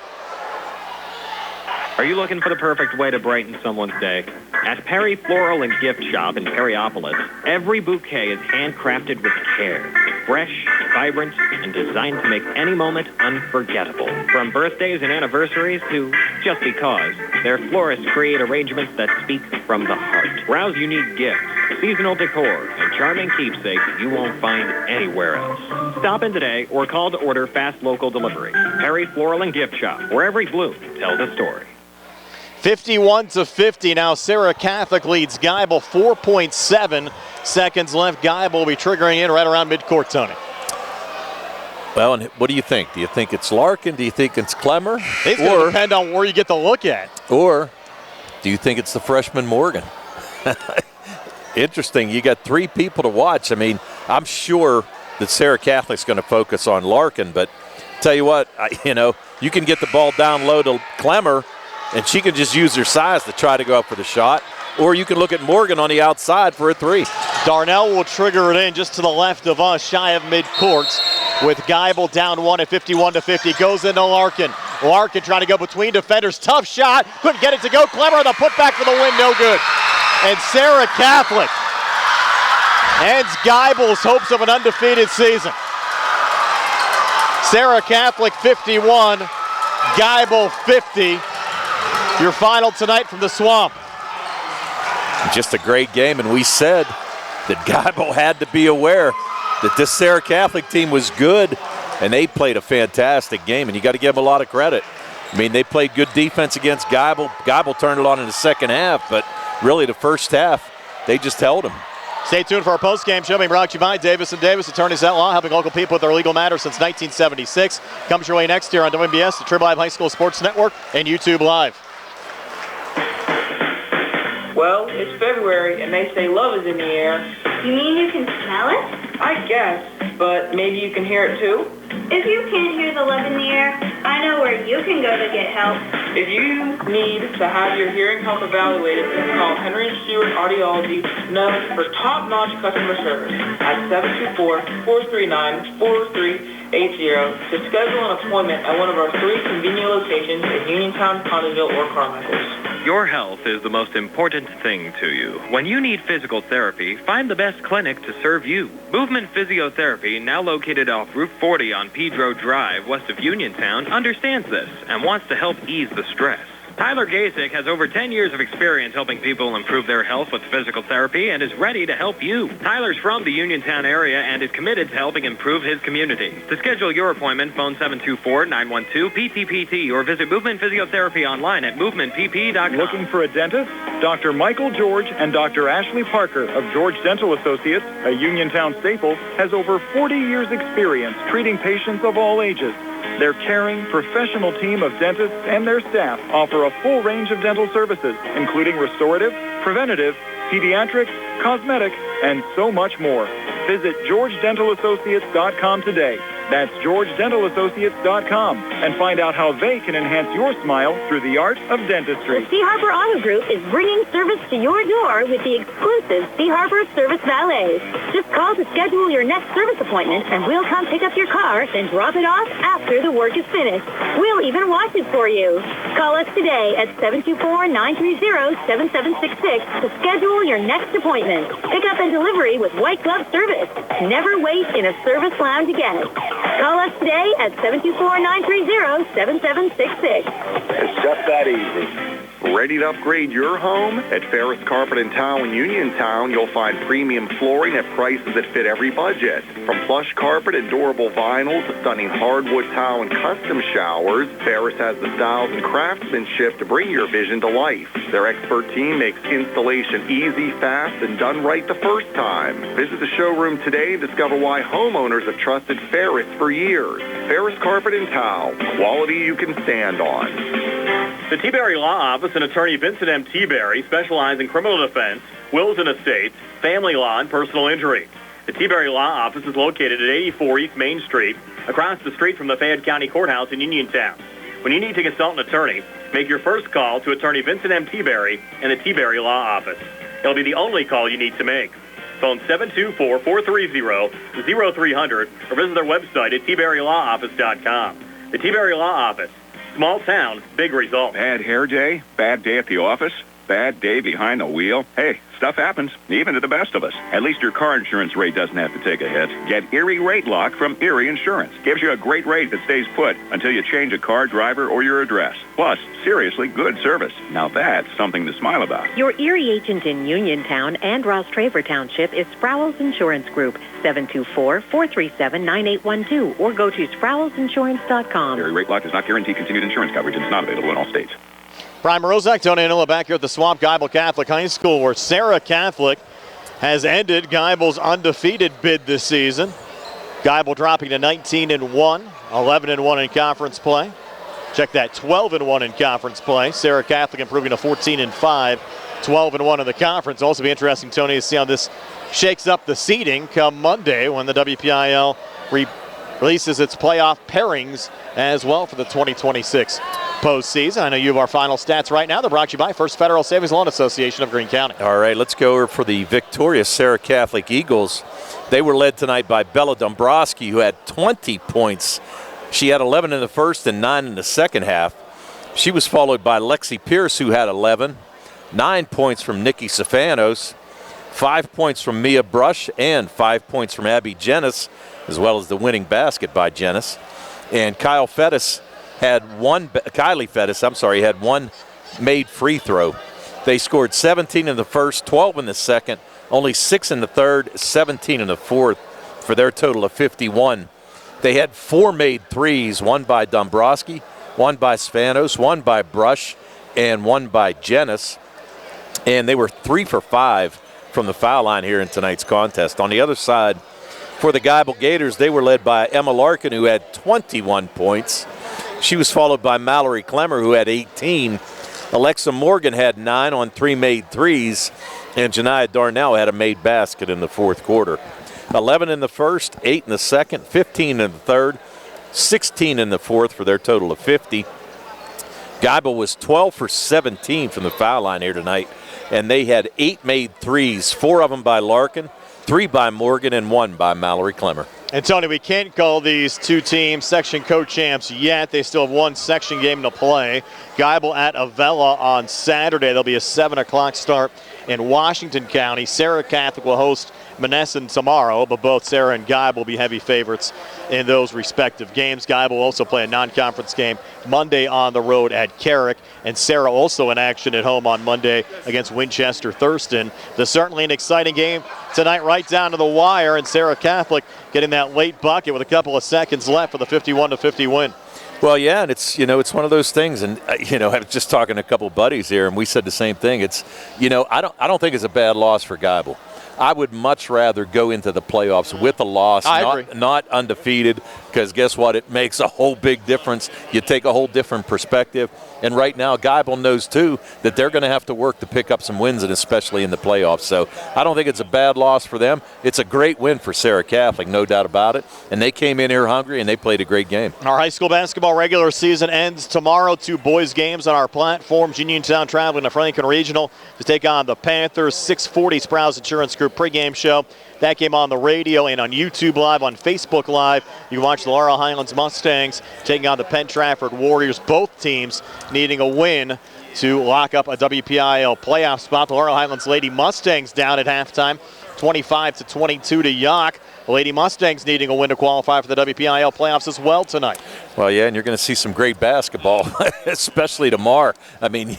[SPEAKER 4] Are you looking for the perfect way to brighten someone's day? At Perry Floral and Gift Shop in Perryopolis, every bouquet is handcrafted with care. Fresh, vibrant, and designed to make any moment unforgettable. From birthdays and anniversaries to just because, their florists create arrangements that speak from the heart. Browse unique gifts, seasonal decor, and charming keepsakes you won't find anywhere else. Stop in today or call to order fast local delivery. Perry Floral and Gift Shop, where every bloom tells a story.
[SPEAKER 2] 51-50 now. Serra Catholic leads Geibel 4.7 seconds left. Geibel will be triggering in right around midcourt, Tony.
[SPEAKER 3] Well, and what do you think? Do you think it's Larkin? Do you think it's Clemmer?
[SPEAKER 2] It's going to depend on where you get the look at.
[SPEAKER 3] Or do you think it's the freshman Morgan? Interesting. You got 3 people to watch. I mean, I'm sure that Serra Catholic's going to focus on Larkin, but tell you what, you can get the ball down low to Clemmer, and she can just use her size to try to go up for the shot. Or you can look at Morgan on the outside for a 3.
[SPEAKER 2] Darnell will trigger it in just to the left of us, shy of midcourt, with Geibel down 1 at 51-50. Goes into Larkin. Larkin trying to go between defenders. Tough shot. Couldn't get it to go. Clemmer, the putback for the win, no good. And Serra Catholic ends Geibel's hopes of an undefeated season. Serra Catholic 51, Geibel 50. Your final tonight from the Swamp.
[SPEAKER 3] Just a great game, and we said that Geibel had to be aware that this Serra Catholic team was good, and they played a fantastic game, and you got to give them a lot of credit. I mean, they played good defense against Geibel. Geibel turned it on in the second half, but really the first half, they just held them.
[SPEAKER 2] Stay tuned for our post-game show being brought to you by Davis & Davis, attorneys at law, helping local people with their legal matters since 1976. Comes your way next year on WBS, the Triple I High School Sports Network, and YouTube Live.
[SPEAKER 20] Well, it's February, and they say love is in the air.
[SPEAKER 6] You mean you can smell it?
[SPEAKER 20] I guess, but maybe you can hear it too?
[SPEAKER 6] If you can't hear the love in the air, I know where you can go to get help.
[SPEAKER 20] If you need to have your hearing health evaluated, call Henry & Stewart Audiology, known for top-notch customer service, at 724-439-4380 to schedule an appointment at one of our 3 convenient locations in Uniontown, Connersville, or Carmichael.
[SPEAKER 12] Your health is the most important thing to you. When you need physical therapy, find the best clinic to serve you. Movement Physiotherapy, now located off Route 40 on Pedro Drive, west of Uniontown, understands this and wants to help ease the stress. Tyler Gasick has over 10 years of experience helping people improve their health with physical therapy and is ready to help you. Tyler's from the Uniontown area and is committed to helping improve his community. To schedule your appointment, phone 724-912-PTPT or visit Movement Physiotherapy online at movementpp.com.
[SPEAKER 1] Looking for a dentist? Dr. Michael George and Dr. Ashley Parker of George Dental Associates, a Uniontown staple, has over 40 years' experience treating patients of all ages. Their caring, professional team of dentists and their staff offer a full range of dental services, including restorative, preventative, pediatric, cosmetic, and so much more. Visit GeorgeDentalAssociates.com today. That's GeorgeDentalAssociates.com and find out how they can enhance your smile through the art of dentistry.
[SPEAKER 6] The Sea Harbor Auto Group is bringing service to your door with the exclusive Sea Harbor Service Valets. Just call to schedule your next service appointment and we'll come pick up your car, then drop it off after the work is finished. We'll even wash it for you. Call us today at 724-930-7766 to schedule your next appointment. Pick up and delivery with white glove service. Never wait in a service lounge again. Call us today at 724-930-7766.
[SPEAKER 7] It's just that easy. Ready to upgrade your home? At Faris Carpet and Tile in Uniontown, you'll find premium flooring at prices that fit every budget. From plush carpet and durable vinyl to stunning hardwood tile and custom showers, Faris has the styles and craftsmanship to bring your vision to life. Their expert team makes installation easy, fast, and done right the first time. Visit the showroom today and discover why homeowners have trusted Faris for years. Faris Carpet and Tile, quality you can stand on.
[SPEAKER 21] The T-Berry Law Office and attorney Vincent M. T-Berry specialize in criminal defense, wills and estates, family law, and personal injury. The T-Berry Law Office is located at 84 East Main Street, across the street from the Fayette County Courthouse in Uniontown. When you need to consult an attorney, make your first call to attorney Vincent M. T-Berry and the T-Berry Law Office. It'll be the only call you need to make. Phone 724-430-0300 or visit their website at tberrylawoffice.com. The T-Berry Law Office. Small town, big result.
[SPEAKER 22] Bad hair day? Bad day at the office? Bad day behind the wheel? Hey, stuff happens, even to the best of us. At least your car insurance rate doesn't have to take a hit. Get Erie Rate Lock from Erie Insurance. Gives you a great rate that stays put until you change a car, driver, or your address. Plus, seriously good service. Now that's something to smile about.
[SPEAKER 23] Your Erie agent in Uniontown and Ross Traver Township is Sproul's Insurance Group, 724-437-9812, or go to sproulsinsurance.com.
[SPEAKER 22] Erie Rate Lock does not guarantee continued insurance coverage and is not available in all states.
[SPEAKER 2] Brian Morozak, Tony Anilla back here at the Swamp Geibel Catholic High School, where Serra Catholic has ended Geibel's undefeated bid this season. Geibel dropping to 19-1, 11-1 in conference play. Check that, 12-1 in conference play. Serra Catholic improving to 14-5, 12-1 in the conference. Also be interesting, Tony, to see how this shakes up the seeding come Monday when the WPIAL releases its playoff pairings as well for the 2026 postseason. I know you have our final stats right now. They're brought to you by First Federal Savings Loan Association of Greene County.
[SPEAKER 3] All right, let's go over for the victorious Serra Catholic Eagles. They were led tonight by Bella Dombrowski, who had 20 points. She had 11 in the first and 9 in the second half. She was followed by Lexi Pierce, who had 11. 9 points from Nikki Stefanos. 5 points from Mia Brush and 5 points from Abby Jennis, as well as the winning basket by Jennis. And Kylie Fettis had one made free throw. They scored 17 in the first, 12 in the second, only 6 in the third, 17 in the fourth for their total of 51. They had 4 made threes, one by Dombrowski, one by Spanos, one by Brush, and one by Jennis. And they were 3 for 5 from the foul line here in tonight's contest. On the other side, for the Geibel Gators, they were led by Emma Larkin, who had 21 points. She was followed by Mallory Clemmer, who had 18. Alexa Morgan had 9 on 3 made threes, and Janiah Darnell had a made basket in the fourth quarter. 11 in the first, 8 in the second, 15 in the third, 16 in the fourth for their total of 50. Geibel was 12 for 17 from the foul line here tonight, and they had 8 made threes, 4 of them by Larkin, 3 by Morgan, and 1 by Mallory Clemmer.
[SPEAKER 2] And Tony, we can't call these two teams section co-champs yet. They still have one section game to play. Geibel at Avella on Saturday. There'll be a 7 o'clock start in Washington County. Serra Catholic will host Monessen tomorrow, but both Serra and Geibel will be heavy favorites in those respective games. Geibel will also play a non-conference game Monday on the road at Carrick, and Serra also in action at home on Monday against Winchester Thurston. There's certainly an exciting game tonight, right down to the wire, and Serra Catholic getting that late bucket with a couple of seconds left for the 51-50 win.
[SPEAKER 3] Well, yeah, and it's one of those things, and I was just talking to a couple of buddies here, and we said the same thing. It's I don't think it's a bad loss for Geibel. I would much rather go into the playoffs with a loss, not undefeated, because guess what? It makes a whole big difference. You take a whole different perspective. And right now, Geibel knows, too, that they're going to have to work to pick up some wins, and especially in the playoffs. So I don't think it's a bad loss for them. It's a great win for Serra Catholic, no doubt about it. And they came in here hungry, and they played a great game.
[SPEAKER 2] Our high school basketball regular season ends tomorrow. 2 boys games on our platforms. Uniontown traveling to Franklin Regional to take on the Panthers. 6:40 Sprouse Insurance Group pregame show. That game on the radio and on YouTube Live, on Facebook Live. You can watch the Laurel Highlands Mustangs taking on the Penn Trafford Warriors. Both teams needing a win to lock up a WPIAL playoff spot. The Laurel Highlands Lady Mustangs down at halftime, 25-22 to Yock. The Lady Mustangs needing a win to qualify for the WPIAL playoffs as well tonight.
[SPEAKER 3] Well, yeah, and you're going to see some great basketball, especially tomorrow. I mean,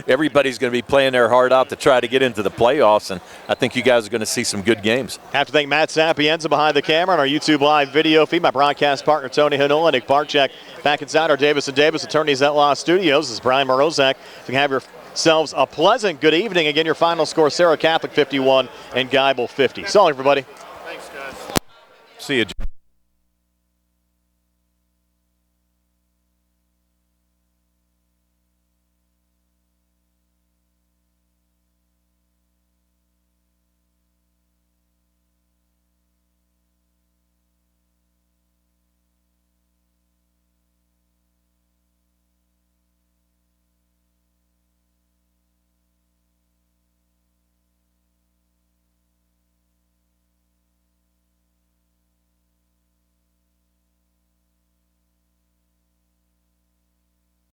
[SPEAKER 3] everybody's going to be playing their heart out to try to get into the playoffs, and I think you guys are going to see some good games.
[SPEAKER 2] Have to thank Matt Sapienza behind the camera on our YouTube Live video feed. My broadcast partner, Tony Hanola, Nick Barczyk, back inside our Davis & Davis Attorneys at Law Studios. This is Brian Morozak. You can have yourselves a pleasant good evening. Again, your final score, Serra Catholic 51 and Geibel 50. So, everybody.
[SPEAKER 3] See you.